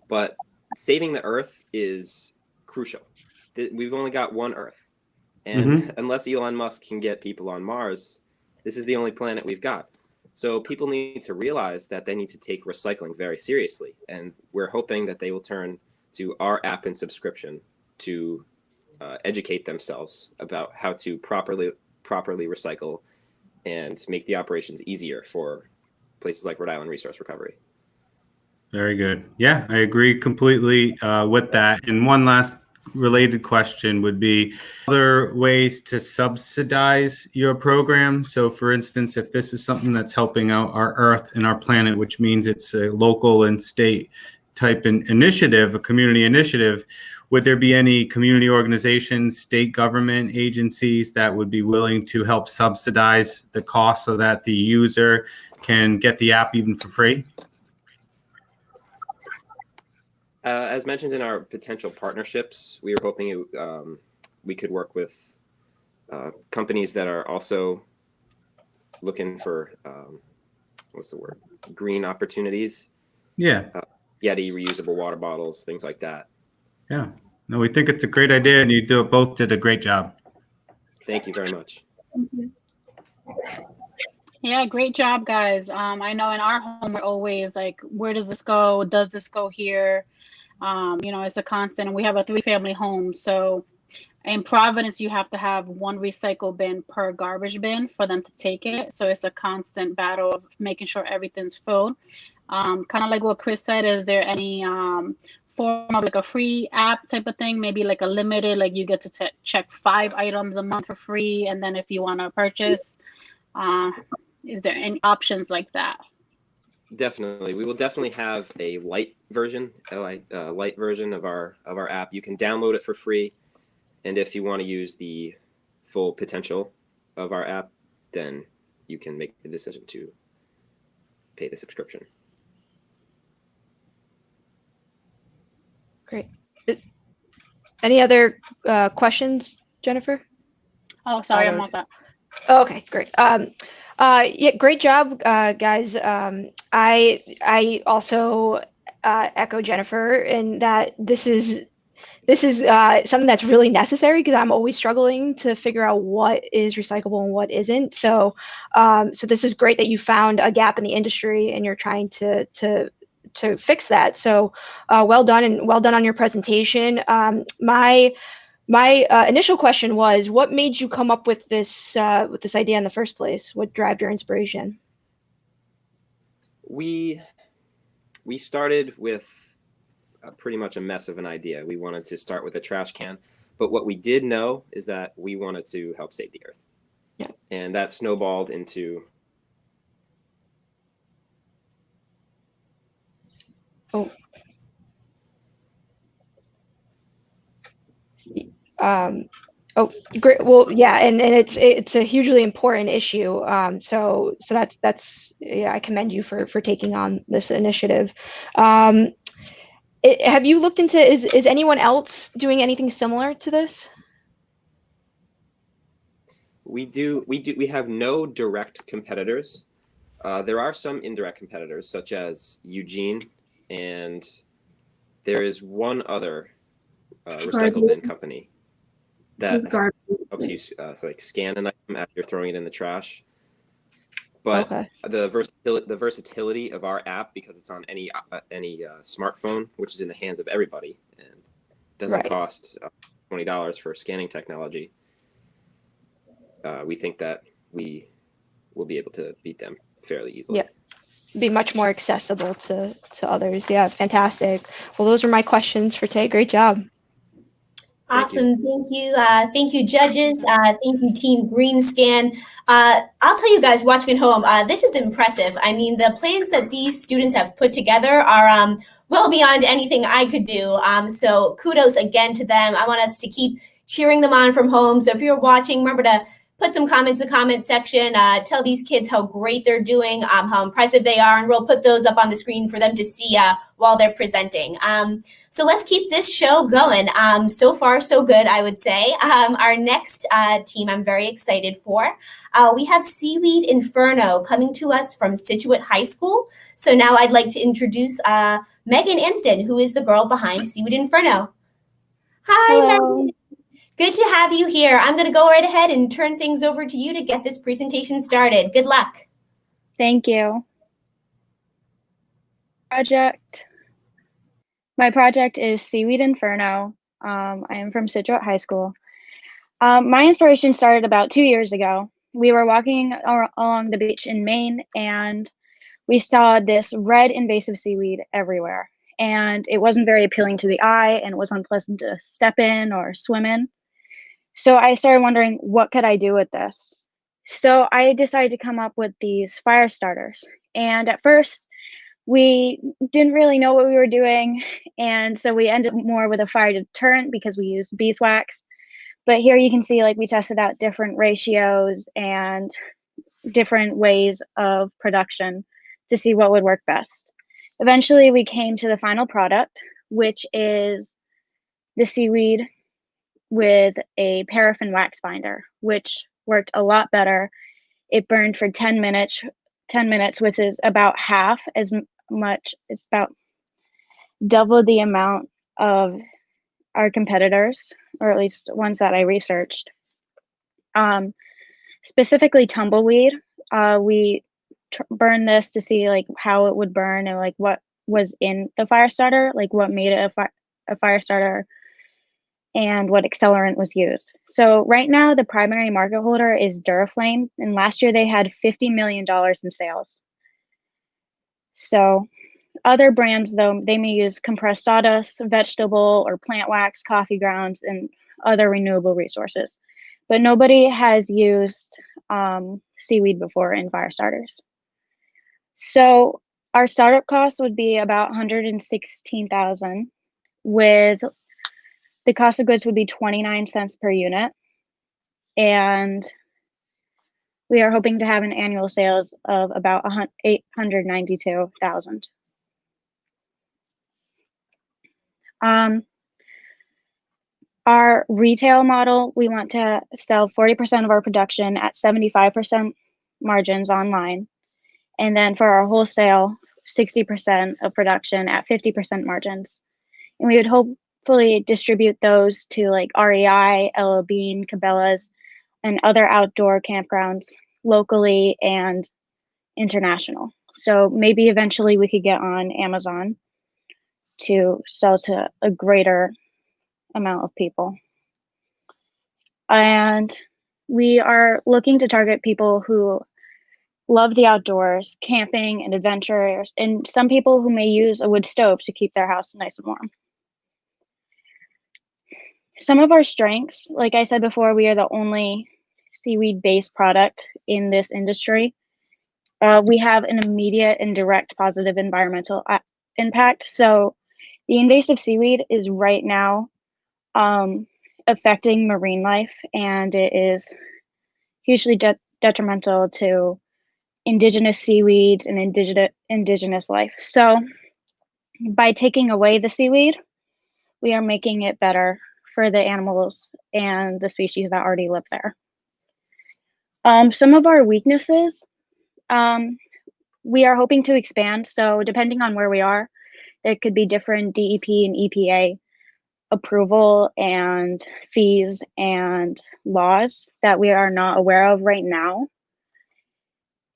but saving the Earth is crucial. We've only got one Earth. And unless Elon Musk can get people on Mars, this is the only planet we've got. So people need to realize that they need to take recycling very seriously. And we're hoping that they will turn to our app and subscription to educate themselves about how to properly recycle and make the operations easier for places like Rhode Island Resource Recovery. Very good. Yeah, I agree completely with that. And one last related question would be other ways to subsidize your program. So for instance, if this is something that's helping out our Earth and our planet, which means it's a local and state type initiative, a community initiative, would there be any community organizations, state government agencies that would be willing to help subsidize the cost so that the user can get the app even for free? As mentioned in our potential partnerships, we were hoping we could work with companies that are also looking for, green opportunities. Yeah. Yeti reusable water bottles, things like that. Yeah. No, we think it's a great idea, and you both did a great job. Thank you very much. Yeah, great job, guys. I know in our home, we're always like, where does this go? Does this go here? It's a constant, and we have a 3-family home. So in Providence, you have to have one recycle bin per garbage bin for them to take it. So it's a constant battle of making sure everything's filled. Kind of like what Chris said, is there any form of like a free app type of thing? Maybe like a limited, like you get to check 5 items a month for free. And then if you want to purchase, is there any options like that? Definitely. We will definitely have a light version of our app. You can download it for free. And if you want to use the full potential of our app, then you can make the decision to pay the subscription. Great. Any other questions, Jennifer? Oh, sorry, I'm all set. Oh, okay, great. Yeah, great job, guys. I also echo Jennifer in that this is something that's really necessary, because I'm always struggling to figure out what is recyclable and what isn't. So this is great that you found a gap in the industry and you're trying to fix that. So well done, and well done on your presentation. My initial question was, what made you come up with this idea in the first place? What drove your inspiration? we started with pretty much a mess of an idea. We wanted to start with a trash can, but what we did know is that we wanted to help save the earth. Yeah. And that snowballed into Oh, great. Well, yeah, and it's a hugely important issue. So that's yeah, I commend you for taking on this initiative. Have you looked into is anyone else doing anything similar to this? we have no direct competitors. There are some indirect competitors, such as Eugene, and there is one other recycle bin company that helps you like scan an item after you're throwing it in the trash. But Okay. the versatility of our app, because it's on any smartphone, which is in the hands of everybody, and doesn't Right. cost $20 for scanning technology, we think that we will be able to beat them fairly easily. Yeah. Be much more accessible to others. Yeah, fantastic. Well, those are my questions for today. Great job. Awesome. Thank you, judges. Thank you, Team Greenscan. I'll tell you guys watching at home, this is impressive. I mean, the plans that these students have put together are well beyond anything I could do. So kudos again to them. I want us to keep cheering them on from home. So if you're watching, remember to put some comments in the comment section. Tell these kids how great they're doing, how impressive they are, and we'll put those up on the screen for them to see while they're presenting. So let's keep this show going. So far, so good, I would say. Our next team I'm very excited for. We have Seaweed Inferno coming to us from Situate High School. So now I'd like to introduce Megan Amsden, who is the girl behind Seaweed Inferno. Hi, Hello. Megan. Good to have you here. I'm going to go right ahead and turn things over to you to get this presentation started. Good luck. Thank you. My project is Seaweed Inferno. I am from Situate High School. My inspiration started about 2 years ago. We were walking along the beach in Maine, and we saw this red invasive seaweed everywhere. And it wasn't very appealing to the eye, and it was unpleasant to step in or swim in. So I started wondering, what could I do with this? So I decided to come up with these fire starters. And at first, we didn't really know what we were doing. And so we ended more with a fire deterrent because we used beeswax. But here you can see, like, we tested out different ratios and different ways of production to see what would work best. Eventually, we came to the final product, which is the seaweed with a paraffin wax binder, which worked a lot better. It burned for 10 minutes, which is about half as much. It's about double the amount of our competitors, or at least ones that I researched. Specifically tumbleweed, we burned this to see like how it would burn and like what was in the fire starter, like what made it a fire starter, and what accelerant was used. So right now, the primary market holder is Duraflame, and last year they had $50 million in sales. So other brands, though, they may use compressed sawdust, vegetable or plant wax, coffee grounds, and other renewable resources. But nobody has used seaweed before in fire starters. So our startup cost would be about $116,000, with the cost of goods would be 29 cents per unit. And we are hoping to have an annual sales of about 892,000. Our retail model, we want to sell 40% of our production at 75% margins online. And then for our wholesale, 60% of production at 50% margins. And we would hopefully distribute those to like REI, LL Bean, Cabela's, and other outdoor campgrounds locally and international. So maybe eventually we could get on Amazon to sell to a greater amount of people. And we are looking to target people who love the outdoors, camping and adventures, and some people who may use a wood stove to keep their house nice and warm. Some of our strengths, like I said before, we are the only seaweed-based product in this industry. We have an immediate and direct positive environmental impact. So the invasive seaweed is right now affecting marine life, and it is hugely detrimental to indigenous seaweeds and indigenous life. So by taking away the seaweed, we are making it better for the animals and the species that already live there. Some of our weaknesses, we are hoping to expand. So depending on where we are, there could be different DEP and EPA approval and fees and laws that we are not aware of right now.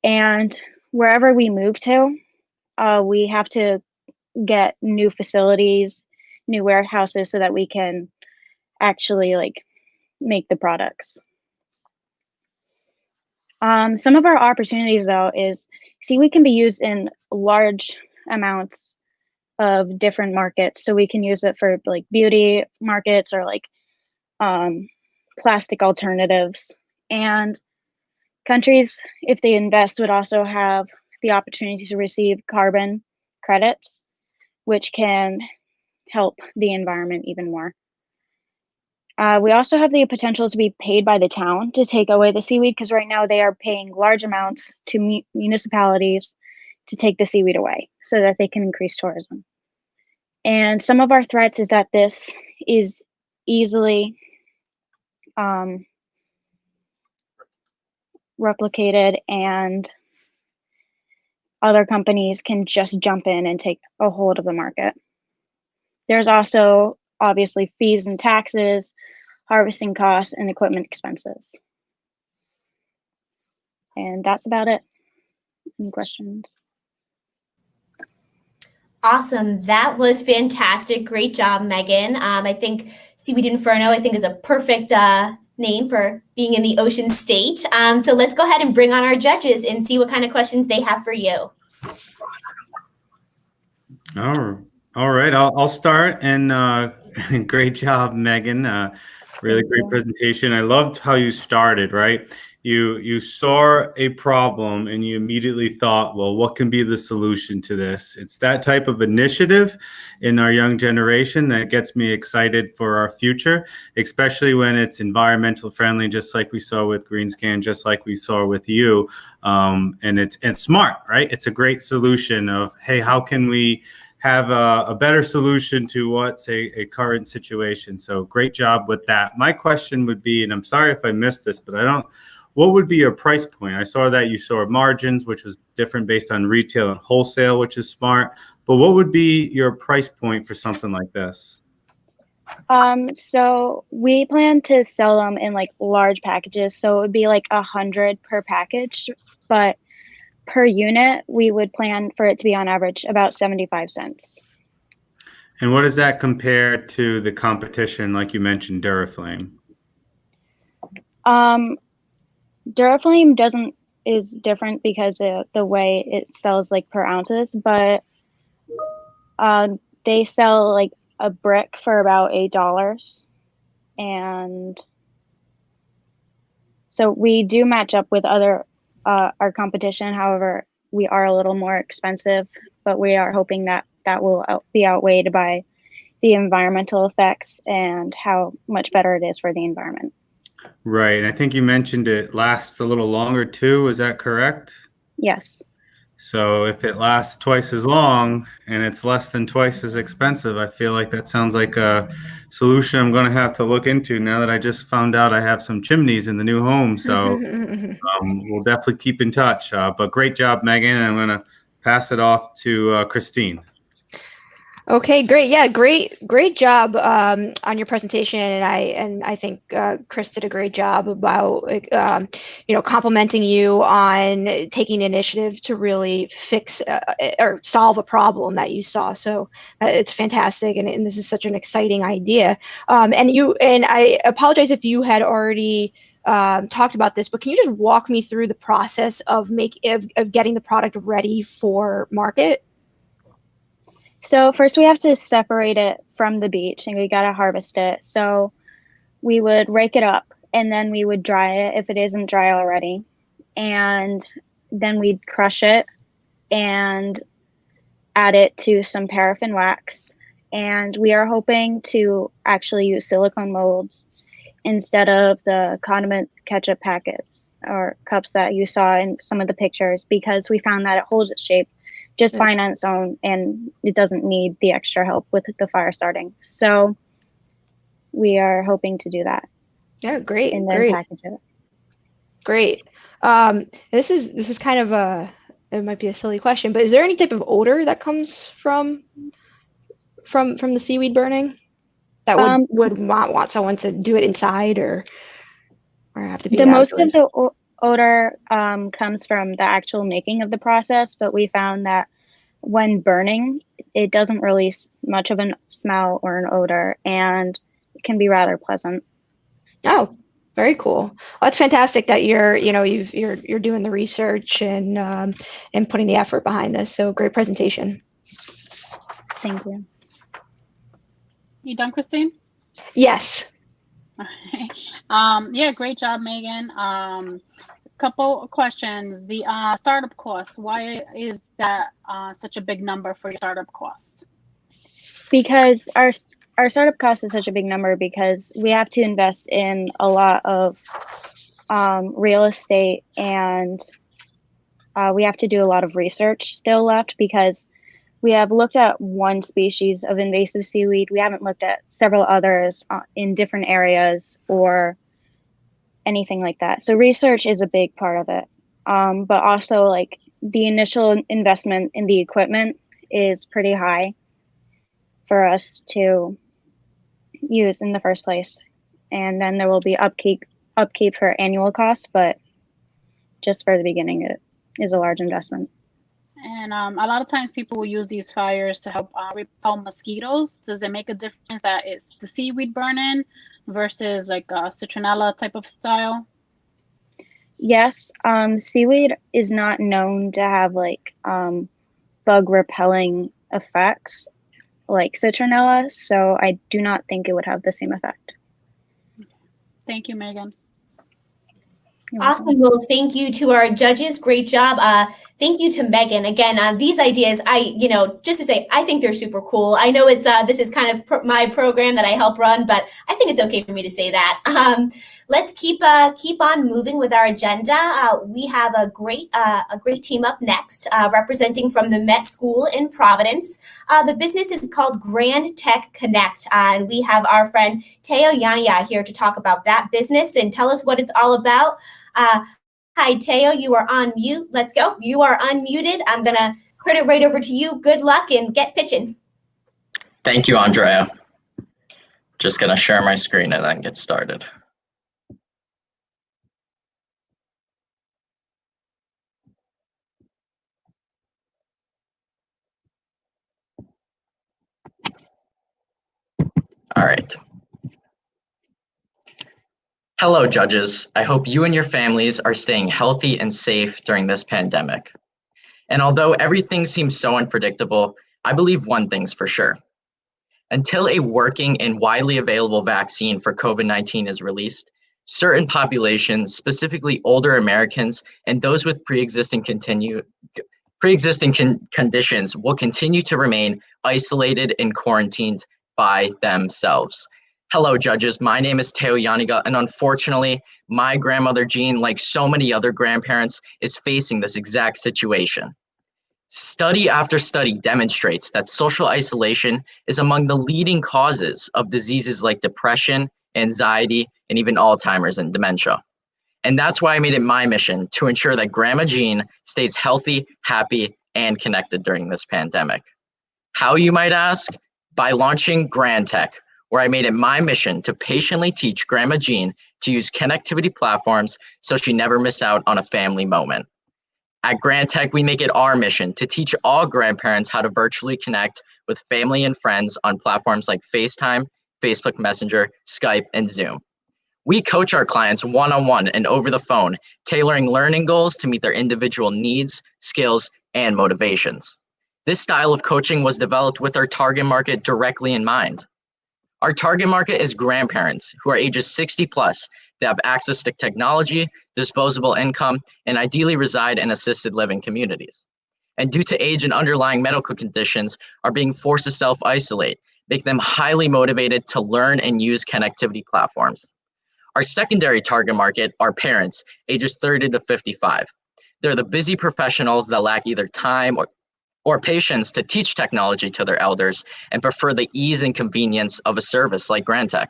And wherever we move to, we have to get new facilities, new warehouses so that we can actually like make the products. Some of our opportunities though is seaweed can be used in large amounts of different markets. So we can use it for like beauty markets or like plastic alternatives. And countries, if they invest, would also have the opportunity to receive carbon credits, which can help the environment even more. We also have the potential to be paid by the town to take away the seaweed, because right now they are paying large amounts to municipalities to take the seaweed away so that they can increase tourism. And some of our threats is that this is easily replicated and other companies can just jump in and take a hold of the market. There's also obviously fees and taxes, harvesting costs, and equipment expenses. And that's about it. Any questions? Awesome. That was fantastic. Great job, Megan. I think Seaweed Inferno, I think, is a perfect name for being in the ocean state. So let's go ahead and bring on our judges and see what kind of questions they have for you. All right, I'll start. And great job, Megan. Really great presentation. I loved how you started, right? You saw a problem and you immediately thought, well, what can be the solution to this? It's that type of initiative in our young generation that gets me excited for our future, especially when it's environmental friendly, just like we saw with Greenscan, just like we saw with you. And it's smart, right? It's a great solution of, hey, how can we have a better solution to what's a current situation? So great job with that. My question would be, and I'm sorry if I missed this, but what would be your price point? I saw that you saw margins, which was different based on retail and wholesale, which is smart. But what would be your price point for something like this? So we plan to sell them in like large packages. So it would be like 100 per package, but per unit, we would plan for it to be on average about 75 cents. And what does that compare to the competition, like you mentioned, Duraflame? Duraflame is different because of the way it sells like per ounces, but they sell like a brick for about $8. And so we do match up with our competition. However, we are a little more expensive, but we are hoping that will be outweighed by the environmental effects and how much better it is for the environment. Right. And I think you mentioned it lasts a little longer too. Is that correct? Yes. So if it lasts twice as long and it's less than twice as expensive, I feel like that sounds like a solution I'm going to have to look into now that I just found out I have some chimneys in the new home. So we'll definitely keep in touch. But great job, Megan. And I'm going to pass it off to Christine. Okay, great. Yeah, great job on your presentation, and I think Chris did a great job about complimenting you on taking initiative to really fix or solve a problem that you saw. So it's fantastic, and this is such an exciting idea. And I apologize if you had already talked about this, but can you just walk me through the process of getting the product ready for market? So first we have to separate it from the beach and we got to harvest it. So we would rake it up and then we would dry it if it isn't dry already. And then we'd crush it and add it to some paraffin wax. And we are hoping to actually use silicone molds instead of the condiment ketchup packets or cups that you saw in some of the pictures, because we found that it holds its shape just fine on its own and it doesn't need the extra help with the fire starting. So we are hoping to do that. Yeah, great. And then package it. Great. This is kind of it might be a silly question, but is there any type of odor that comes from the seaweed burning that would not want someone to do it inside or have to be the most of the odor comes from the actual making of the process, but we found that when burning, it doesn't release much of a smell or an odor, and it can be rather pleasant. Oh, very cool. Well, that's fantastic that you're doing the research and putting the effort behind this. So great presentation. Thank you. You done, Christine? Yes. Okay. Yeah, great job, Megan. Couple of questions. The startup cost, why is that such a big number for your startup cost? Because our startup cost is such a big number because we have to invest in a lot of real estate, and we have to do a lot of research still left because we have looked at one species of invasive seaweed. We haven't looked at several others in different areas or anything like that. So research is a big part of it. But also like the initial investment in the equipment is pretty high for us to use in the first place. And then there will be upkeep for annual costs, but just for the beginning, it is a large investment. And a lot of times people will use these fires to help repel mosquitoes. Does it make a difference that it's the seaweed burning versus like a citronella type of style? Yes, seaweed is not known to have like bug repelling effects like citronella, so I do not think it would have the same effect. Thank you, Megan. Awesome. Well, thank you to our judges. Great job. Thank you to Megan. Again, these ideas, just to say, I think they're super cool. I know this is kind of my program that I help run, but I think it's okay for me to say that. Let's keep on moving with our agenda. We have a great team up next, representing from the Met School in Providence. The business is called Grand Tech Connect, and we have our friend Teo Yania here to talk about that business and tell us what it's all about. Hi, Teo, you are on mute. Let's go. You are unmuted. I'm going to turn it right over to you. Good luck and get pitching. Thank you, Andrea. Just going to share my screen and then get started. All right. Hello, judges. I hope you and your families are staying healthy and safe during this pandemic. And although everything seems so unpredictable, I believe one thing's for sure. Until a working and widely available vaccine for COVID-19 is released, certain populations, specifically older Americans and those with pre-existing conditions, will continue to remain isolated and quarantined by themselves. Hello, judges. My name is Teo Yaniga, and unfortunately, my grandmother Jean, like so many other grandparents, is facing this exact situation. Study after study demonstrates that social isolation is among the leading causes of diseases like depression, anxiety, and even Alzheimer's and dementia. And that's why I made it my mission to ensure that Grandma Jean stays healthy, happy, and connected during this pandemic. How, you might ask? By launching Grand Tech, where I made it my mission to patiently teach Grandma Jean to use connectivity platforms so she never miss out on a family moment. At Grand Tech, we make it our mission to teach all grandparents how to virtually connect with family and friends on platforms like FaceTime, Facebook Messenger, Skype, and Zoom. We coach our clients one-on-one and over the phone, tailoring learning goals to meet their individual needs, skills, and motivations. This style of coaching was developed with our target market directly in mind. Our target market is grandparents who are ages 60 plus that have access to technology, disposable income, and ideally reside in assisted living communities. And due to age and underlying medical conditions, are being forced to self-isolate, making them highly motivated to learn and use connectivity platforms. Our secondary target market are parents, ages 30 to 55. They're the busy professionals that lack either time or patience to teach technology to their elders and prefer the ease and convenience of a service like GrandTech.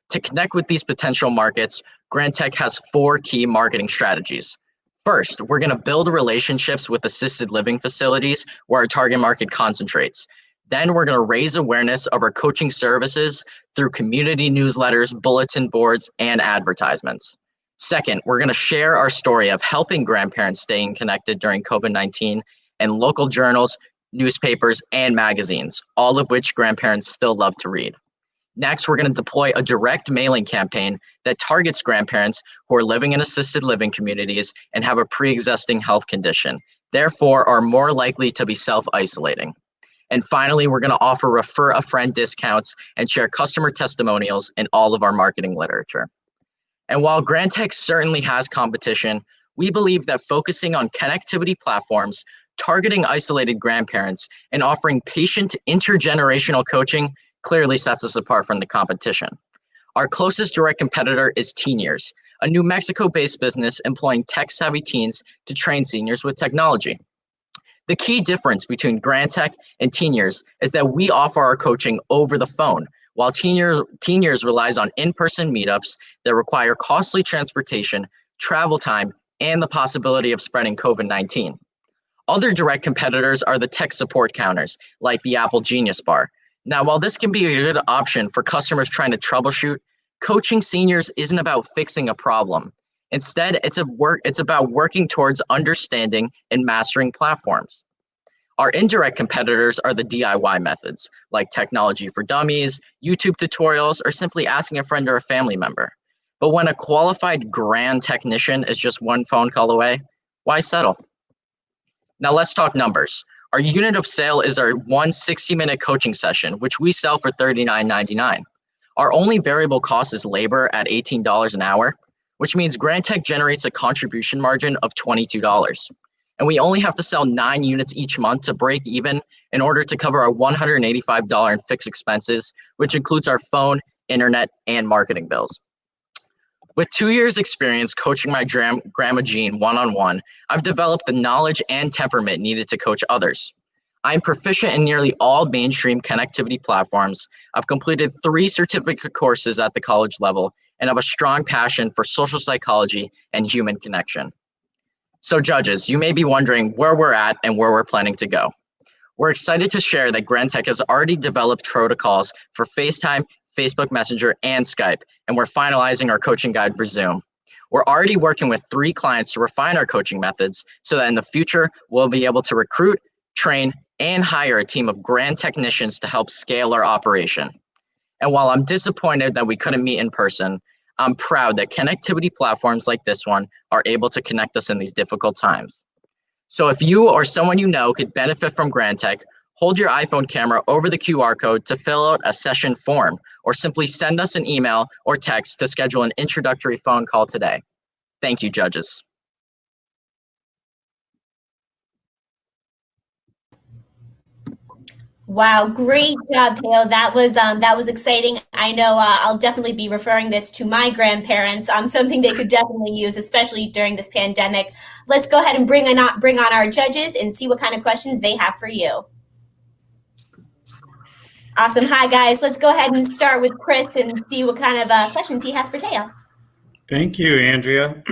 To connect with these potential markets, GrandTech has 4 key marketing strategies. First, we're going to build relationships with assisted living facilities where our target market concentrates. Then we're going to raise awareness of our coaching services through community newsletters, bulletin boards, and advertisements. Second, we're going to share our story of helping grandparents staying connected during COVID-19 in local journals, newspapers, and magazines, all of which grandparents still love to read. Next, we're going to deploy a direct mailing campaign that targets grandparents who are living in assisted living communities and have a pre-existing health condition, therefore are more likely to be self-isolating. And finally, we're going to offer refer a friend discounts and share customer testimonials in all of our marketing literature. And while GrandTech certainly has competition, we believe that focusing on connectivity platforms, targeting isolated grandparents, and offering patient intergenerational coaching clearly sets us apart from the competition. Our closest direct competitor is Teen Years, a New Mexico-based business employing tech-savvy teens to train seniors with technology. The key difference between GrandTech and Teen Years is that we offer our coaching over the phone, while Teen Years relies on in-person meetups that require costly transportation, travel time, and the possibility of spreading COVID-19. Other direct competitors are the tech support counters, like the Apple Genius Bar. Now, while this can be a good option for customers trying to troubleshoot, coaching seniors isn't about fixing a problem. Instead, it's about working towards understanding and mastering platforms. Our indirect competitors are the DIY methods, like Technology for Dummies, YouTube tutorials, or simply asking a friend or a family member. But when a qualified grand technician is just one phone call away, why settle? Now let's talk numbers. Our unit of sale is our 1 60-minute coaching session, which we sell for $39.99. Our only variable cost is labor at $18 an hour, which means GrandTech generates a contribution margin of $22. And we only have to sell 9 units each month to break even in order to cover our $185 in fixed expenses, which includes our phone, internet, and marketing bills. With 2 years experience coaching my Grandma Jean one-on-one, I've developed the knowledge and temperament needed to coach others. I'm proficient in nearly all mainstream connectivity platforms. I've completed 3 certificate courses at the college level and have a strong passion for social psychology and human connection. So judges, you may be wondering where we're at and where we're planning to go. We're excited to share that GrandTech has already developed protocols for FaceTime, Facebook Messenger, and Skype, and we're finalizing our coaching guide for Zoom. We're already working with 3 clients to refine our coaching methods so that in the future, we'll be able to recruit, train, and hire a team of grand technicians to help scale our operation. And while I'm disappointed that we couldn't meet in person, I'm proud that connectivity platforms like this one are able to connect us in these difficult times. So if you or someone you know could benefit from GrandTech, hold your iPhone camera over the QR code to fill out a session form, or simply send us an email or text to schedule an introductory phone call today. Thank you, judges. Wow, great job, Taylor. That was exciting. I know I'll definitely be referring this to my grandparents. Something they could definitely use, especially during this pandemic. Let's go ahead and bring on our judges and see what kind of questions they have for you. Awesome. Hi, guys. Let's go ahead and start with Chris and see what kind of questions he has for Taylor. Thank you, Andrea.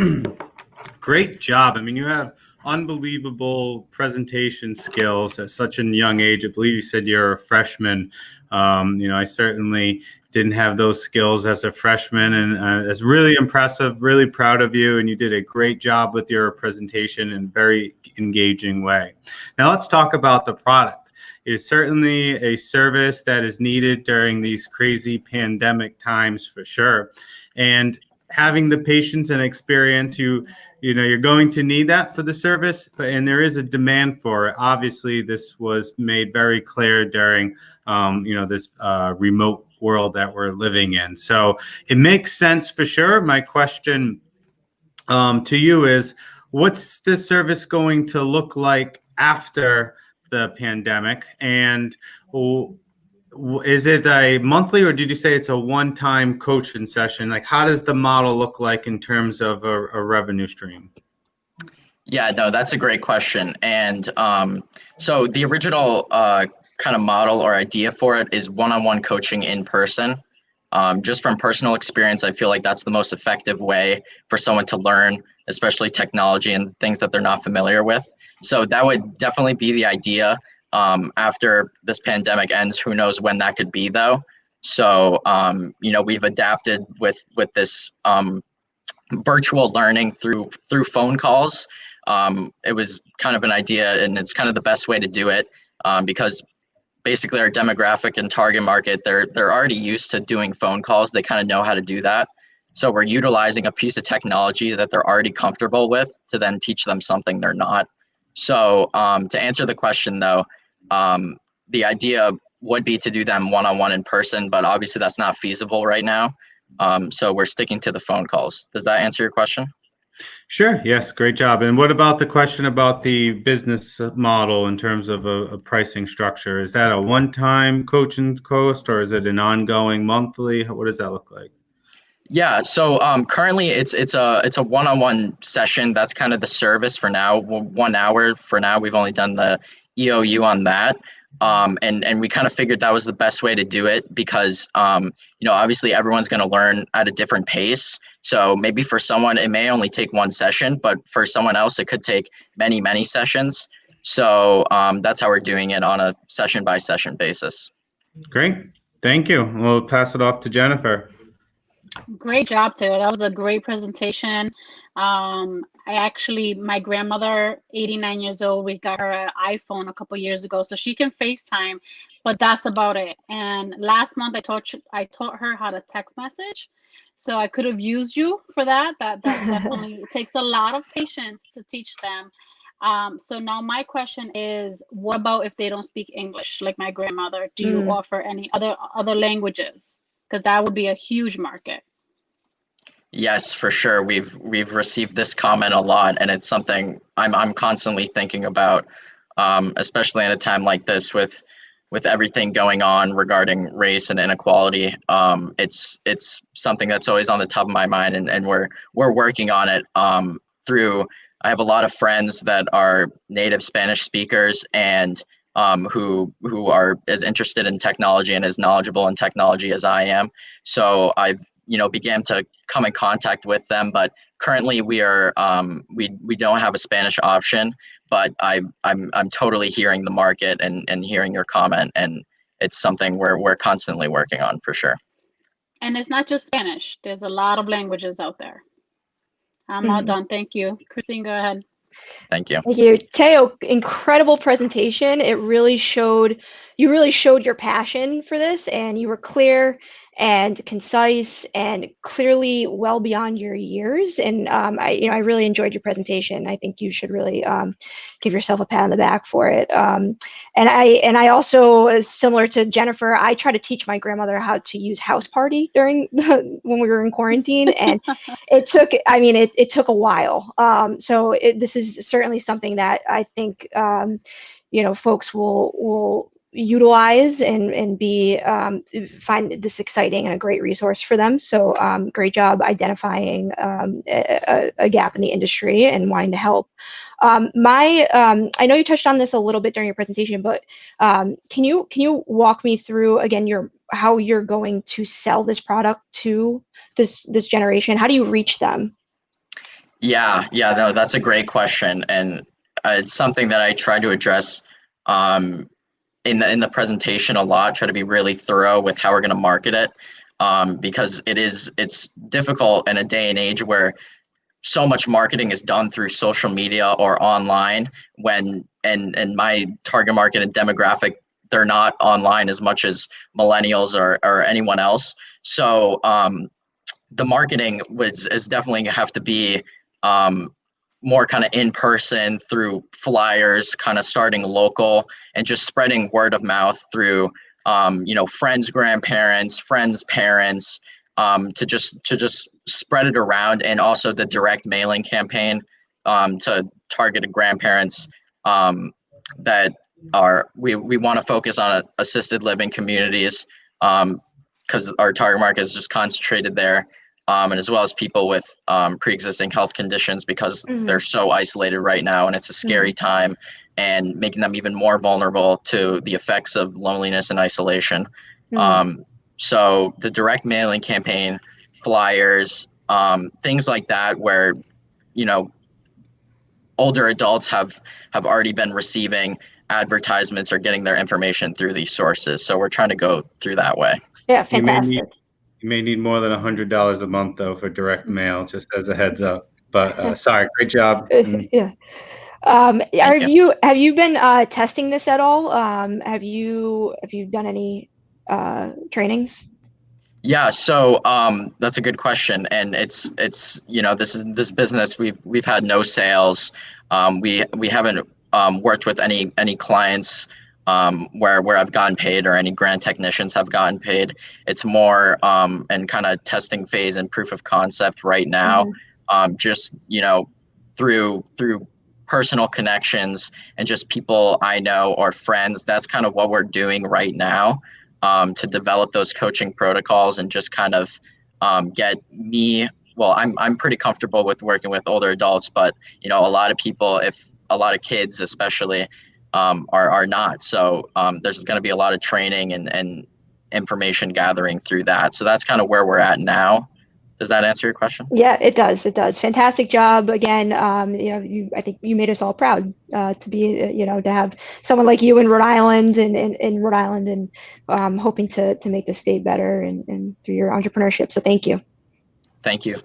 Great job. I mean, you have unbelievable presentation skills at such a young age. I believe you said you're a freshman. I certainly didn't have those skills as a freshman, and it's really impressive, really proud of you, and you did a great job with your presentation in a very engaging way. Now let's talk about the product. It is certainly a service that is needed during these crazy pandemic times for sure. and having the patience and experience, you're going to need that for the service, and there is a demand for it. Obviously, this was made very clear during, this remote world that we're living in. So it makes sense for sure. My question to you is, what's this service going to look like after the pandemic? And is it a monthly, or did you say it's a one-time coaching session? Like, how does the model look like in terms of a revenue stream? Yeah, no, that's a great question. And so the original kind of model or idea for it is one-on-one coaching in person. Just from personal experience, I feel like that's the most effective way for someone to learn, especially technology and things that they're not familiar with. So that would definitely be the idea. After this pandemic ends, who knows when that could be, though. So, we've adapted with this virtual learning through phone calls. It was kind of an idea, and it's kind of the best way to do it, because basically our demographic and target market, they're already used to doing phone calls. They kind of know how to do that. So we're utilizing a piece of technology that they're already comfortable with to then teach them something they're not. So to answer the question, though, the idea would be to do them one-on-one in person, but obviously that's not feasible right now. So we're sticking to the phone calls. Does that answer your question? Sure. Yes. Great job. And what about the question about the business model in terms of a pricing structure? Is that a one-time coaching cost, or is it an ongoing monthly? What does that look like? Yeah, so currently it's a one-on-one session. That's kind of the service for now. 1 hour for now. We've only done the EOU on that, and we kind of figured that was the best way to do it because obviously everyone's going to learn at a different pace. So maybe for someone it may only take one session, but for someone else it could take many sessions. So that's how we're doing it on a session-by-session basis. Great, thank you. We'll pass it off to Jennifer. Great job, Taylor. That was a great presentation. My grandmother, 89 years old, we got her an iPhone a couple years ago, so she can FaceTime, but that's about it. And last month, I taught her how to text message, so I could have used you for that. That definitely takes a lot of patience to teach them. So now my question is, what about if they don't speak English, like my grandmother? Do you offer any other languages? Because that would be a huge market. Yes, for sure. We've received this comment a lot, and it's something I'm constantly thinking about, especially in a time like this with everything going on regarding race and inequality. It's something that's always on the top of my mind, and we're working on it. I have a lot of friends that are native Spanish speakers and who are as interested in technology and as knowledgeable in technology as I am. So I've began to come in contact with them, but currently we are we don't have a Spanish option. But I'm totally hearing the market and hearing your comment, and it's something we're constantly working on for sure. And it's not just Spanish. There's a lot of languages out there. I'm all done. Thank you. Christine, go ahead. Thank you. Thank you. Teo, incredible presentation. You really showed your passion for this, and you were clear and concise and clearly well beyond your years. And I really enjoyed your presentation. I think you should really give yourself a pat on the back for it. And I also, similar to Jennifer, I try to teach my grandmother how to use House Party when we were in quarantine, and it took a while. So this is certainly something that I think folks will utilize and find this exciting and a great resource for them. So great job identifying a gap in the industry and wanting to help. I know you touched on this a little bit during your presentation, but can you walk me through again how you're going to sell this product to this generation? How do you reach them? Yeah, no, that's a great question, and it's something that I try to address in the presentation a lot. Try to be really thorough with how we're going to market it, because it's difficult in a day and age where so much marketing is done through social media or online, and my target market and demographic, they're not online as much as millennials or anyone else. So the marketing is definitely gonna have to be more kind of in person through flyers, kind of starting local and just spreading word of mouth through friends, grandparents, friends, parents, to just spread it around, and also the direct mailing campaign to targeted grandparents that we want to focus on assisted living communities because our target market is just concentrated there, and as well as people with pre-existing health conditions, because they're so isolated right now, and it's a scary time, and making them even more vulnerable to the effects of loneliness and isolation. So the direct mailing campaign, flyers, things like that, where older adults have already been receiving advertisements or getting their information through these sources. So we're trying to go through that way. Yeah, fantastic. You may need more than $100 a month though for direct mail, just as a heads up. But sorry, great job. Yeah. Have you been testing this at all? Have you done any trainings? Yeah, so that's a good question, and it's this business we've had no sales. We haven't worked with any clients where I've gotten paid, or any grant technicians have gotten paid. It's more in kind of testing phase and proof of concept right now. Just through personal connections and just people I know or friends. That's kind of what we're doing right now. To develop those coaching protocols and just kind of get me. Well, I'm pretty comfortable with working with older adults, but a lot of people, if a lot of kids especially, are not. So there's going to be a lot of training and information gathering through that. So that's kind of where we're at now. Does that answer your question? Yeah, it does. It does. Fantastic job again. I think you made us all proud to be, to have someone like you in Rhode Island and hoping to make the state better and through your entrepreneurship. So thank you. Thank you.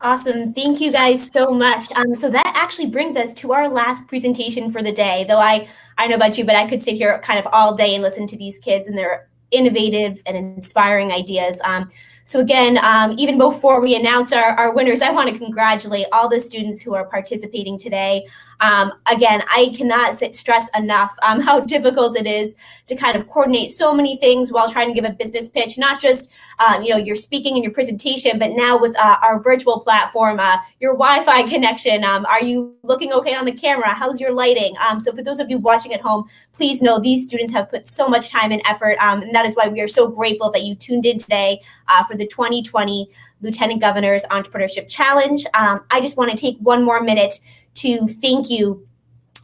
Awesome. Thank you guys so much. So that actually brings us to our last presentation for the day. Though I know about you, but I could sit here kind of all day and listen to these kids and their innovative and inspiring ideas. So again, even before we announce our winners, I want to congratulate all the students who are participating today. Again, I cannot stress enough how difficult it is to kind of coordinate so many things while trying to give a business pitch, not just your speaking and your presentation, but now with our virtual platform, your Wi-Fi connection. Are you looking okay on the camera? How's your lighting? So for those of you watching at home, please know these students have put so much time and effort, and that is why we are so grateful that you tuned in today for the 2020 Lieutenant Governor's Entrepreneurship Challenge. I just want to take one more minute to thank you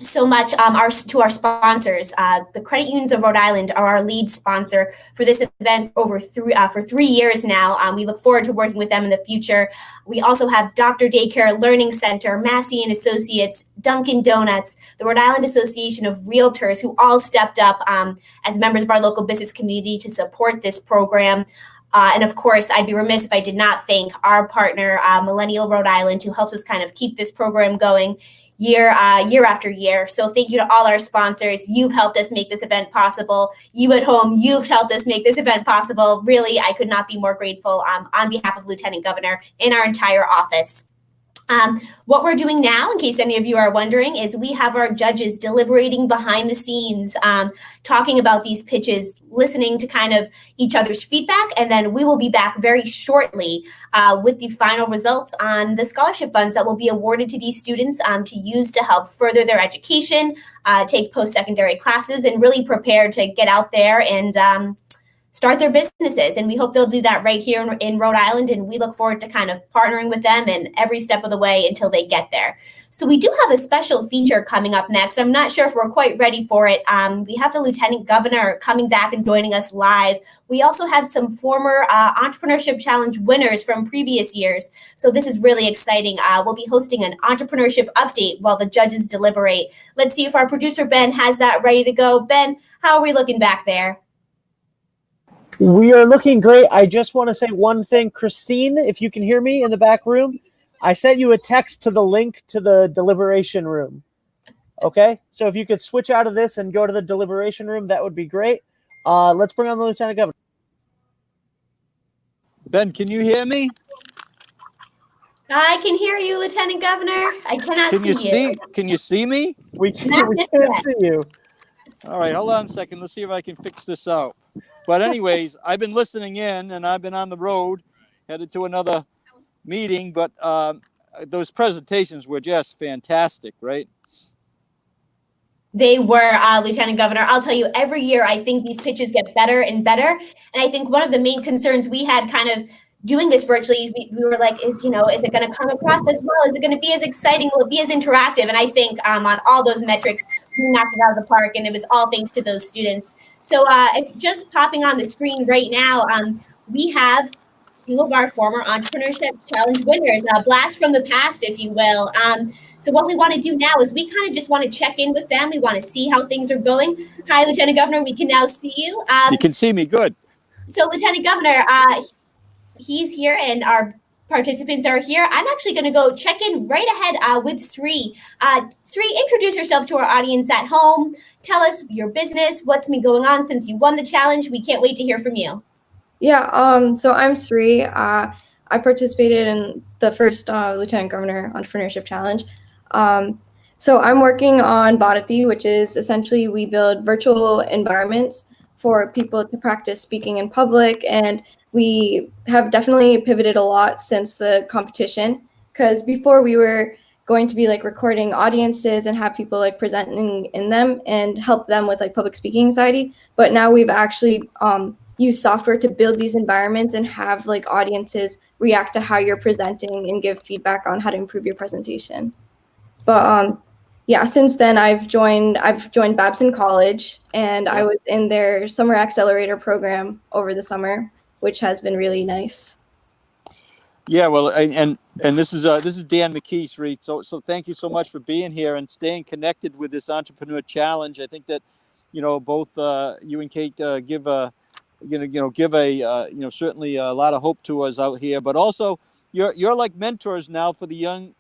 so much to our sponsors. The Credit Unions of Rhode Island are our lead sponsor for this event for 3 years now. We look forward to working with them in the future. We also have Dr. Daycare Learning Center, Massey and Associates, Dunkin' Donuts, the Rhode Island Association of Realtors, who all stepped up as members of our local business community to support this program. And of course, I'd be remiss if I did not thank our partner, Millennial Rhode Island, who helps us kind of keep this program going year after year. So thank you to all our sponsors. You've helped us make this event possible. You at home, you've helped us make this event possible. Really, I could not be more grateful on behalf of Lieutenant Governor and our entire office. What we're doing now, in case any of you are wondering, is we have our judges deliberating behind the scenes, talking about these pitches, listening to kind of each other's feedback, and then we will be back very shortly with the final results on the scholarship funds that will be awarded to these students to use to help further their education, take post-secondary classes, and really prepare to get out there and start their businesses. And we hope they'll do that right here in Rhode Island. And we look forward to kind of partnering with them in every step of the way until they get there. So we do have a special feature coming up next. I'm not sure if we're quite ready for it. We have the Lieutenant Governor coming back and joining us live. We also have some former Entrepreneurship Challenge winners from previous years. So this is really exciting. We'll be hosting an entrepreneurship update while the judges deliberate. Let's see if our producer, Ben, has that ready to go. Ben, how are we looking back there? We are looking great. I just want to say one thing, Christine, if you can hear me in the back room, I sent you a text to the link to the deliberation room. Okay? So if you could switch out of this and go to the deliberation room, that would be great. Let's bring on the Lieutenant Governor. Ben, can you hear me? I can hear you, Lieutenant Governor. I cannot Can you see you. see? Can you see me? We Not can't just yet. see you. All right, hold on a second. Let's see if I can fix this out. But anyways, I've been listening in, and I've been on the road, headed to another meeting. But those presentations were just fantastic, right? They were, Lieutenant Governor. I'll tell you, every year I think these pitches get better and better. And I think one of the main concerns we had kind of doing this virtually, we were like, is it going to come across as well? Is it going to be as exciting? Will it be as interactive? And I think on all those metrics, we knocked it out of the park, and it was all thanks to those students. So just popping on the screen right now, we have two of our former Entrepreneurship Challenge winners, a blast from the past, if you will. So what we want to do now is we kind of just want to check in with them. We want to see how things are going. Hi, Lieutenant Governor. We can now see you. You can see me. Good. So, Lieutenant Governor, he's here and our participants are here. I'm actually going to go check in right ahead with Sri. Sri, introduce yourself to our audience at home. Tell us your business, what's been going on since you won the challenge. We can't wait to hear from you. Yeah, so I'm Sri. I participated in the first Lieutenant Governor Entrepreneurship Challenge. So I'm working on Bharati, which is essentially we build virtual environments for people to practice speaking in public. And we have definitely pivoted a lot since the competition, because before we were going to be like recording audiences and have people like presenting in them and help them with like public speaking anxiety. But now we've actually use software to build these environments and have like audiences react to how you're presenting and give feedback on how to improve your presentation. But yeah, since then I've joined Babson College, and I was in their summer accelerator program over the summer, which has been really nice. Yeah, well, and this is Dan McKee, Sri. So thank you so much for being here and staying connected with this Entrepreneur Challenge. I think that both you and Kate give a certainly a lot of hope to us out here, but also you're like mentors now for the young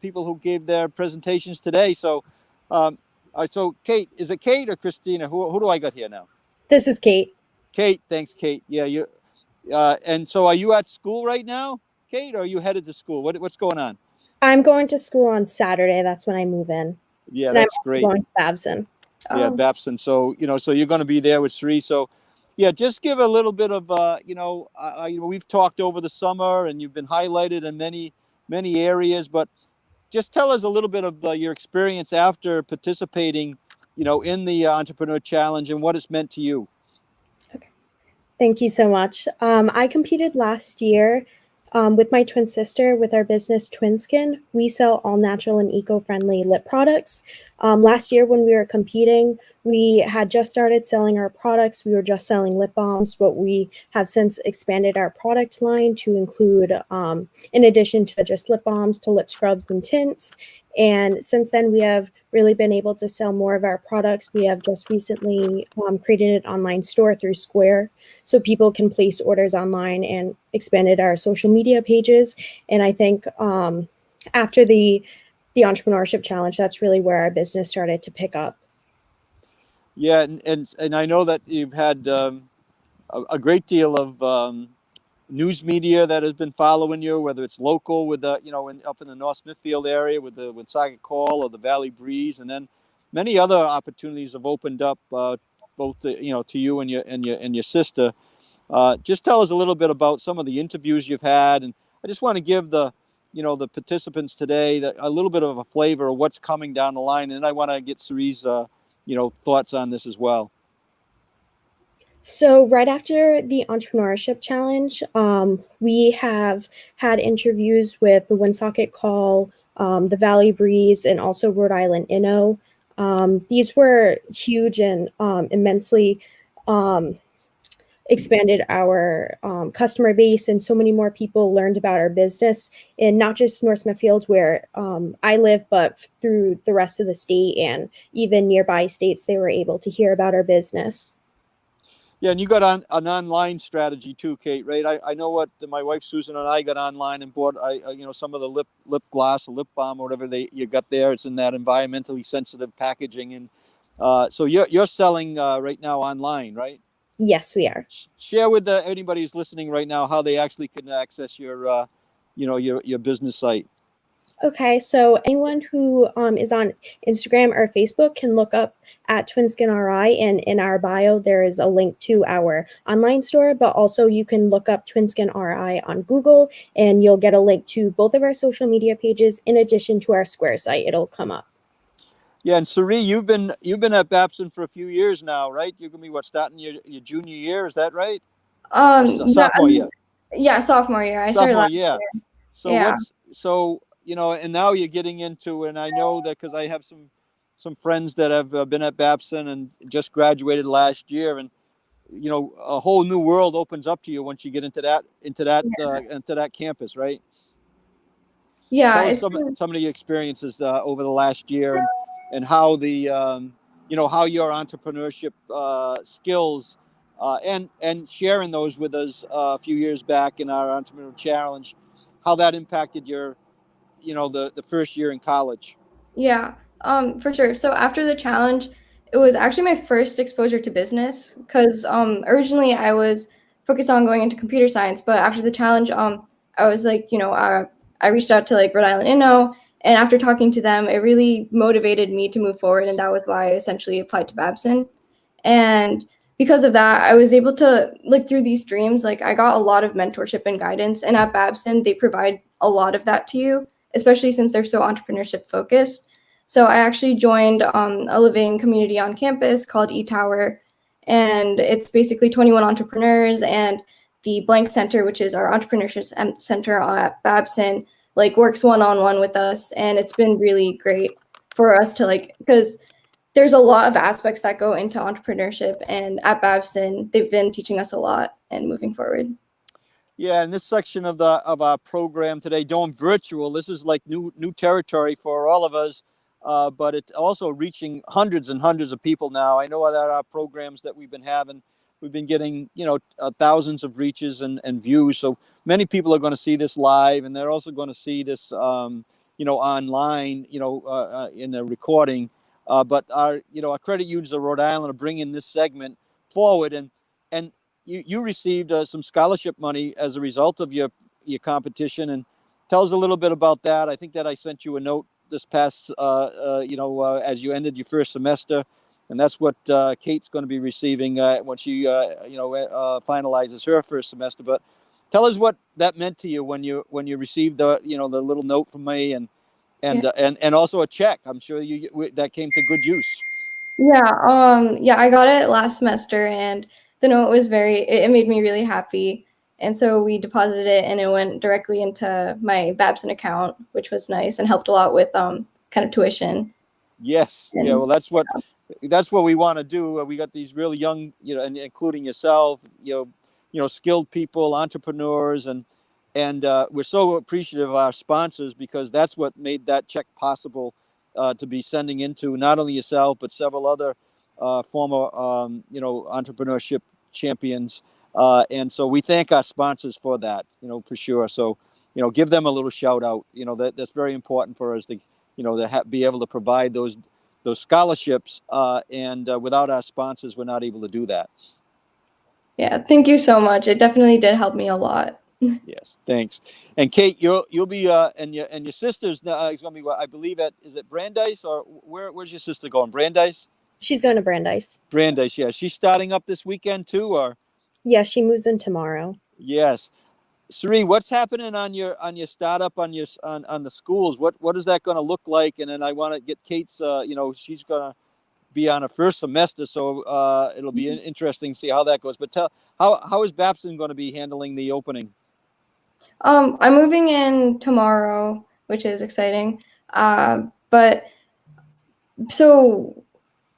people who gave their presentations today. So so Kate, is it Kate or Christina? Who do I got here now? This is Kate. Kate, thanks, Kate. Yeah, you and so are you at school right now, Kate, or are you headed to school? What's going on? I'm going to school on Saturday. That's when I move in. Yeah, and that's I'm great. Going to Babson. Yeah, Babson. So so you're going to be there with Sri. So yeah, just give a little bit of we've talked over the summer, and you've been highlighted in many areas, but just tell us a little bit of your experience after participating, in the Entrepreneur Challenge and what it's meant to you. Okay. Thank you so much. I competed last year with my twin sister with our business Twin Skin. We sell all natural and eco-friendly lip products. Last year when we were competing, we had just started selling our products. We were just selling lip balms, but we have since expanded our product line to include, in addition to just lip balms, to lip scrubs and tints. And since then, we have really been able to sell more of our products. We have just recently created an online store through Square, so people can place orders online, and expanded our social media pages. And I think after the Entrepreneurship Challenge, that's really where our business started to pick up. Yeah, and I know that you've had a great deal of news media that has been following you, whether it's local with up in the North Smithfield area with the Woonsocket Call or the Valley Breeze, and then many other opportunities have opened up both to you and your sister. Just tell us a little bit about some of the interviews you've had, and I just want to give the participants today a little bit of a flavor of what's coming down the line, and I want to get Sri's thoughts on this as well. So right after the Entrepreneurship Challenge, we have had interviews with the Woonsocket Call, the Valley Breeze, and also Rhode Island Inno. These were huge and immensely expanded our customer base, and so many more people learned about our business in not just North Smithfield where I live, but through the rest of the state and even nearby states. They were able to hear about our business. Yeah, and you got on an online strategy too, Kate, right? I know what my wife Susan and I got online and bought some of the lip gloss or lip balm or whatever you got there. It's in that environmentally sensitive packaging, and so you're selling right now online, right? Yes, we are. Share with anybody who's listening right now how they actually can access your, your business site. Okay, so anyone who is on Instagram or Facebook can look up at Twinskin RI, and in our bio there is a link to our online store, but also you can look up Twinskin RI on Google and you'll get a link to both of our social media pages in addition to our Square site. It'll come up. Yeah, and Sari, you've been at Babson for a few years now, right? You're gonna be starting your junior year, is that right? Sophomore year. Yeah, sophomore year. I started last year. So and now you're getting into, and I know that because I have some friends that have been at Babson and just graduated last year, and a whole new world opens up to you once you get into that campus, right? Yeah. Tell us some of the experiences over the last year, and how the how your entrepreneurship skills and sharing those with us a few years back in our entrepreneurial challenge, how that impacted your the first year in college. Yeah, for sure. So after the challenge, it was actually my first exposure to business because originally I was focused on going into computer science, but after the challenge, I was like, I reached out to like Rhode Island Inno, and after talking to them, it really motivated me to move forward, and that was why I essentially applied to Babson. And because of that, I was able to through these streams, I got a lot of mentorship and guidance, and at Babson, they provide a lot of that to you, especially since they're so entrepreneurship focused. So I actually joined a living community on campus called eTower, and it's basically 21 entrepreneurs, and the Blank Center, which is our entrepreneurship center at Babson, works one-on-one with us, and it's been really great for us to because there's a lot of aspects that go into entrepreneurship, and at Babson, they've been teaching us a lot and moving forward. Yeah, in this section of our program today, going virtual, this is like new territory for all of us, but it's also reaching hundreds and hundreds of people now. I know that our programs that we've been having, we've been getting thousands of reaches and views. So many people are going to see this live, and they're also going to see this online in the recording. But our credit unions of Rhode Island are bringing this segment forward, and you received some scholarship money as a result of your competition, and tell us a little bit about that. I think that I sent you a note this past, as you ended your first semester, and that's what Kate's going to be receiving when she, finalizes her first semester. But tell us what that meant to you when you received the little note from me, and also a check. I'm sure that came to good use. Yeah, I got it last semester, and the note was it made me really happy. And so we deposited it, and it went directly into my Babson account, which was nice and helped a lot with kind of tuition. Yes. Yeah. Well, that's what we want to do. We got these really young, and including yourself, skilled people, entrepreneurs, and we're so appreciative of our sponsors, because that's what made that check possible to be sending into not only yourself but several other former entrepreneurship champions, and so we thank our sponsors for that, for sure. So give them a little shout out. That's very important for us to be able to provide those scholarships, and without our sponsors we're not able to do that. Yeah, thank you so much. It definitely did help me a lot. Yes, thanks. And Kate, you'll be and your sister's going to be, I believe, is it Brandeis, or where's your sister going? Brandeis? She's going to Brandeis. Brandeis, yeah. She's starting up this weekend too, or? Yeah, she moves in tomorrow. Yes. Sri, what's happening on your startup on the schools? What is that going to look like? And then I want to get Kate's. She's going to be on her first semester, so it'll be interesting to see how that goes. But how is Babson going to be handling the opening? I'm moving in tomorrow, which is exciting. But so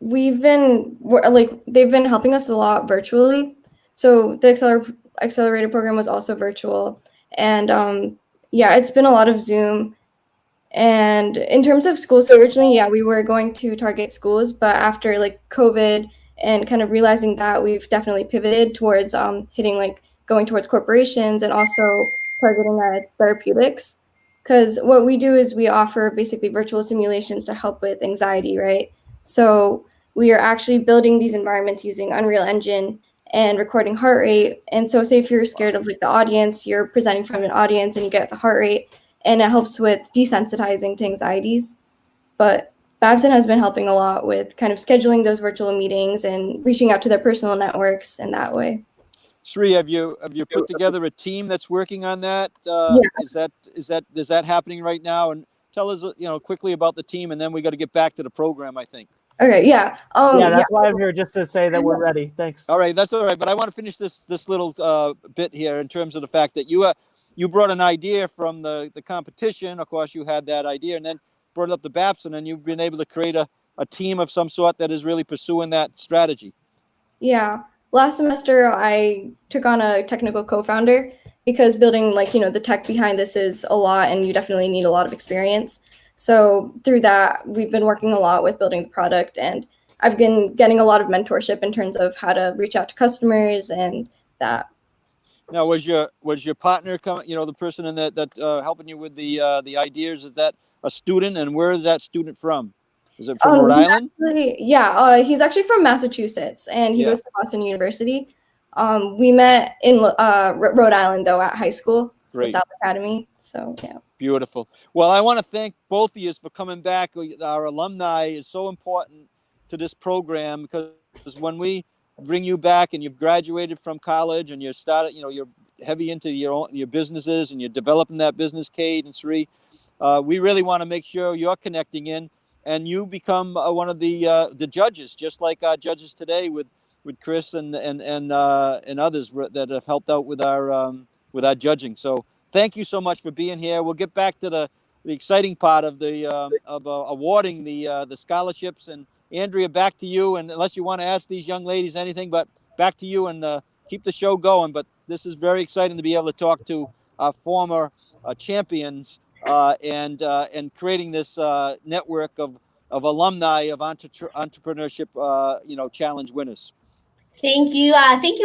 they've been helping us a lot virtually. So the accelerator program was also virtual, and it's been a lot of Zoom. And in terms of schools, so originally, we were going to target schools, but after COVID and kind of realizing that, we've definitely pivoted towards going towards corporations and also targeting therapeutics. Because what we do is we offer basically virtual simulations to help with anxiety, right? So we are actually building these environments using Unreal Engine, and recording heart rate. And so say if you're scared of like the audience, you're presenting from an audience and you get the heart rate, and it helps with desensitizing to anxieties. But Babson has been helping a lot with kind of scheduling those virtual meetings and reaching out to their personal networks in that way. Sri, have you put together a team that's working on that? Yeah. Is that happening right now? And tell us, quickly about the team, and then we got to get back to the program, I think. Okay, yeah. That's why I'm here, just to say that we're ready. Thanks. All right, that's all right. But I want to finish this little bit here in terms of the fact that you brought an idea from the competition. Of course, you had that idea, and then brought it up to Babson, and you've been able to create a team of some sort that is really pursuing that strategy. Yeah. Last semester, I took on a technical co-founder because building the tech behind this is a lot, and you definitely need a lot of experience. So through that, we've been working a lot with building the product, and I've been getting a lot of mentorship in terms of how to reach out to customers and that. Now, was your partner the person in that helping you with the ideas? Is that a student, and where is that student from? Is it from Rhode Island? He's actually from Massachusetts, and he goes to Boston University. We met in Rhode Island, though, at high school, the South Academy. So, yeah. Beautiful. Well, I want to thank both of you for coming back. Our alumni is so important to this program, because when we bring you back and you've graduated from college and you're heavy into your businesses and you're developing that business, Kate and Sri, we really want to make sure you're connecting in and you become one of the judges, just like our judges today with Chris and others that have helped out with our judging. So thank you so much for being here. We'll get back to the exciting part of awarding the scholarships. And Andrea, back to you. And unless you want to ask these young ladies anything, but back to you, and keep the show going. But this is very exciting to be able to talk to our former champions and creating this network of alumni of entrepreneurship challenge winners. Thank you,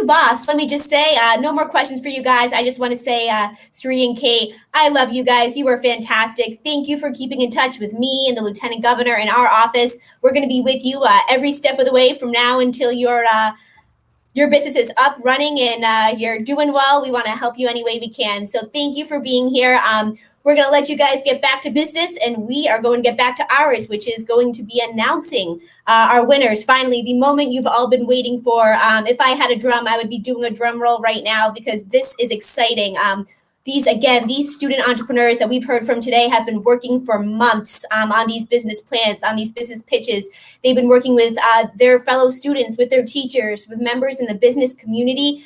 boss. Let me just say, no more questions for you guys. I just want to say, Sri and Kate, I love you guys. You were fantastic. Thank you for keeping in touch with me and the Lieutenant Governor in our office. We're going to be with you every step of the way from now until your business is up, running, and you're doing well. We want to help you any way we can. So thank you for being here. We're going to let you guys get back to business, and we are going to get back to ours, which is going to be announcing our winners. Finally, the moment you've all been waiting for. If I had a drum, I would be doing a drum roll right now, because this is exciting. These student entrepreneurs that we've heard from today have been working for months on these business plans, on these business pitches. They've been working with their fellow students, with their teachers, with members in the business community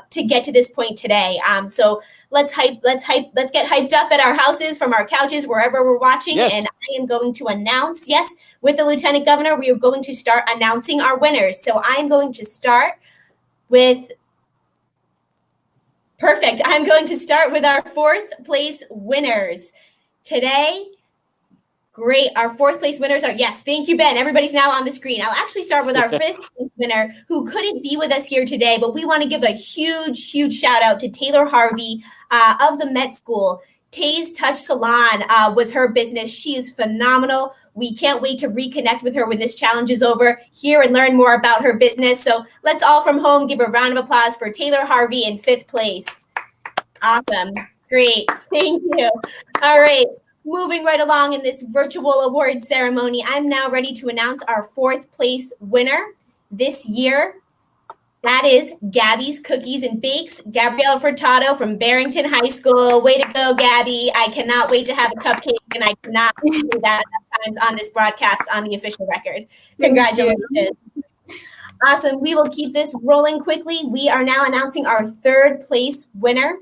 to get to this point today. So let's get hyped up at our houses, from our couches, wherever we're watching. Yes. And I am going to announce, with the Lieutenant Governor, we are going to start announcing our winners. So I'm going to start with Perfect. I'm going to start with our fourth place winners today. Great. Our fourth place winners are, thank you, Ben. Everybody's now on the screen. I'll actually start with our fifth place winner, who couldn't be with us here today, but we want to give a huge, huge shout out to Taylor Harvey of the Met School. Tay's Touch Salon was her business. She is phenomenal. We can't wait to reconnect with her when this challenge is over, hear and learn more about her business. So let's all from home give a round of applause for Taylor Harvey in fifth place. Awesome. Great. Thank you. All right. Moving right along in this virtual award ceremony, I'm now ready to announce our fourth place winner this year. That is Gabby's Cookies and Bakes, Gabriella Furtado from Barrington High School. Way to go, Gabby. I cannot wait to have a cupcake, and I cannot say that enough times on this broadcast on the official record. Congratulations. Awesome. We will keep this rolling quickly. We are now announcing our third place winner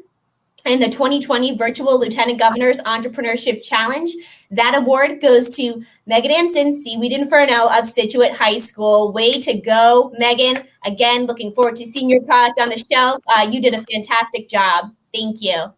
in the 2020 Virtual Lieutenant Governor's Entrepreneurship Challenge. That award goes to Megan Amson, Seaweed Inferno of Scituate High School. Way to go, Megan. Again, looking forward to seeing your product on the shelf. You did a fantastic job. Thank you.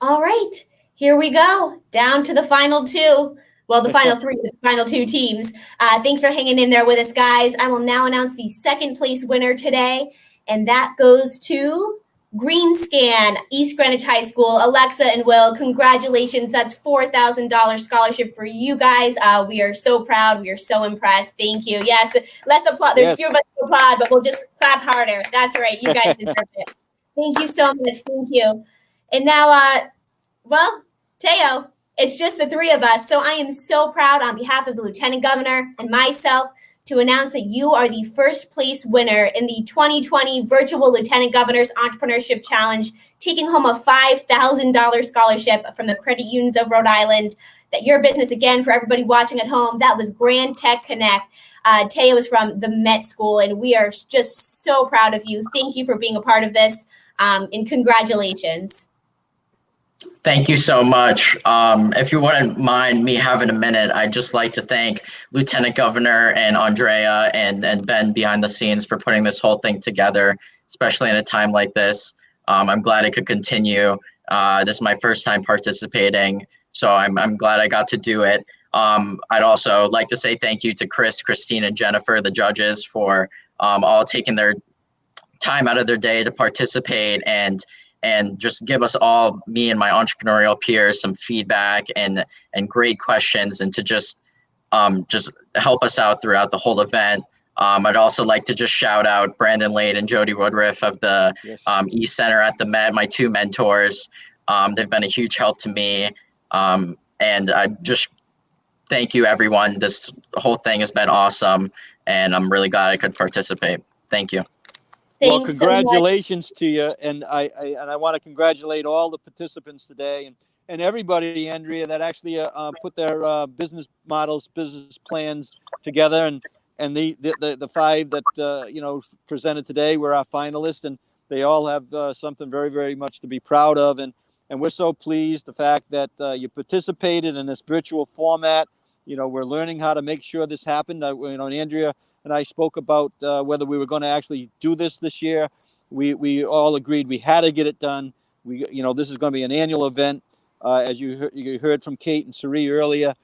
All right, here we go. Down to the final two. Well, the final three, the final two teams. Thanks for hanging in there with us, guys. I will now announce the second place winner today, and that goes to Greenscan, East Greenwich High School, Alexa and Will, congratulations. That's $4,000 scholarship for you guys. We are so proud. We are so impressed. Thank you. Yes, let's applaud. There's a few of us to applaud, but we'll just clap harder. That's right. You guys deserve it. Thank you so much. Thank you. And now, well, Teo, it's just the three of us. So I am so proud on behalf of the Lieutenant Governor and myself to announce that you are the first place winner in the 2020 Virtual Lieutenant Governor's Entrepreneurship Challenge, taking home a $5,000 scholarship from the Credit Unions of Rhode Island. That your business, again, for everybody watching at home, that was Grand Tech Connect. Teo is from the Met School, and we are just so proud of you. Thank you for being a part of this, and congratulations. Thank you so much. If you wouldn't mind me having a minute, I'd just like to thank Lieutenant Governor and Andrea and Ben behind the scenes for putting this whole thing together, especially in a time like this. I'm glad it could continue. This is my first time participating, so I'm glad I got to do it. I'd also like to say thank you to Chris, Christine, and Jennifer, the judges, for all taking their time out of their day to participate and just give us all, me and my entrepreneurial peers, some feedback and great questions, and to just help us out throughout the whole event. I'd also like to just shout out Brandon Lade and Jody Woodruff of the East Center at the Met, my two mentors. They've been a huge help to me. And I just thank you, everyone. This whole thing has been awesome, and I'm really glad I could participate. Thank you. Well, congratulations to you, and I want to congratulate all the participants today and everybody, Andrea, that actually put their business models, business plans together, and the five that presented today were our finalists, and they all have something very, very much to be proud of, and we're so pleased the fact that you participated in this virtual format. We're learning how to make sure this happened. Andrea and I spoke about whether we were going to actually do this year. We all agreed we had to get it done. This is going to be an annual event. As you heard from Kate and Suri earlier,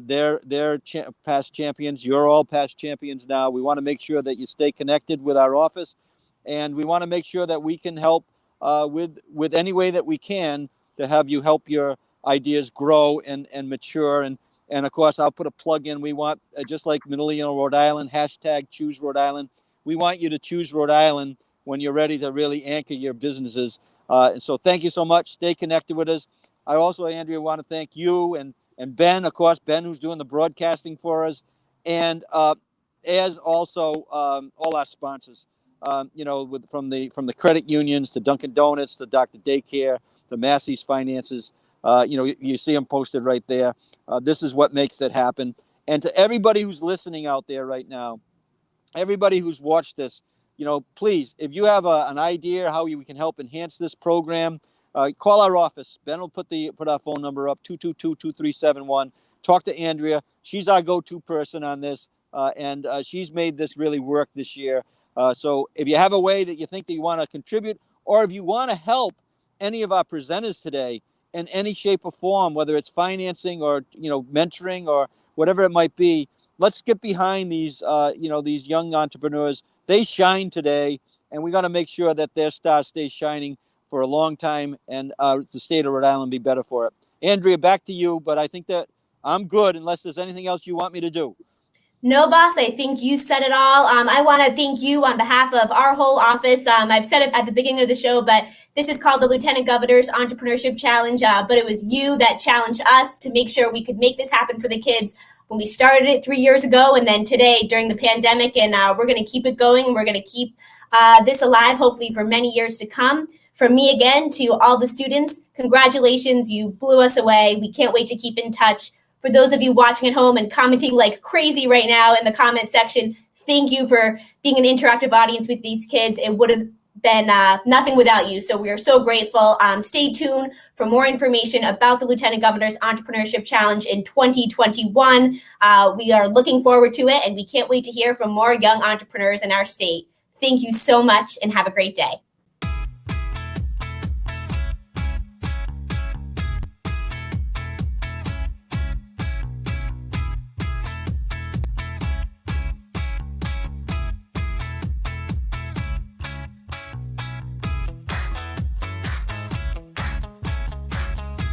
they're past champions. You're all past champions now. We want to make sure that you stay connected with our office, and we want to make sure that we can help with any way that we can to have you help your ideas grow and mature. And of course, I'll put a plug in. We want, just like Millennial Rhode Island, hashtag choose Rhode Island. We want you to choose Rhode Island when you're ready to really anchor your businesses. And so thank you so much. Stay connected with us. I also, Andrea, want to thank you and Ben, of course, Ben, who's doing the broadcasting for us. And as also all our sponsors, from the credit unions to Dunkin' Donuts to Dr. Daycare to Massey's Finances. You see them posted right there. This is what makes it happen. And to everybody who's listening out there right now, everybody who's watched this, please, if you have an idea how we can help enhance this program, call our office. Ben will put our phone number up, 222-2371. Talk to Andrea. She's our go-to person on this, and she's made this really work this year. So if you have a way that you think that you want to contribute, or if you want to help any of our presenters today, in any shape or form, whether it's financing or mentoring or whatever it might be, let's get behind these these young entrepreneurs. They shine today, and we got to make sure that their star stays shining for a long time, and the state of Rhode Island be better for it. Andrea, back to you, but I think that I'm good unless there's anything else you want me to do. No, boss, I think you said it all. I want to thank you on behalf of our whole office. I've said it at the beginning of the show, but this is called the Lieutenant Governor's Entrepreneurship Challenge. But it was you that challenged us to make sure we could make this happen for the kids when we started it 3 years ago, and then today during the pandemic. And we're going to keep it going. We're going to keep this alive, hopefully for many years to come. From me again to all the students, congratulations. You blew us away. We can't wait to keep in touch. For those of you watching at home and commenting like crazy right now in the comment section, thank you for being an interactive audience with these kids. It would have been nothing without you. So we are so grateful. Stay tuned for more information about the Lieutenant Governor's Entrepreneurship Challenge in 2021. We are looking forward to it, and we can't wait to hear from more young entrepreneurs in our state. Thank you so much, and have a great day.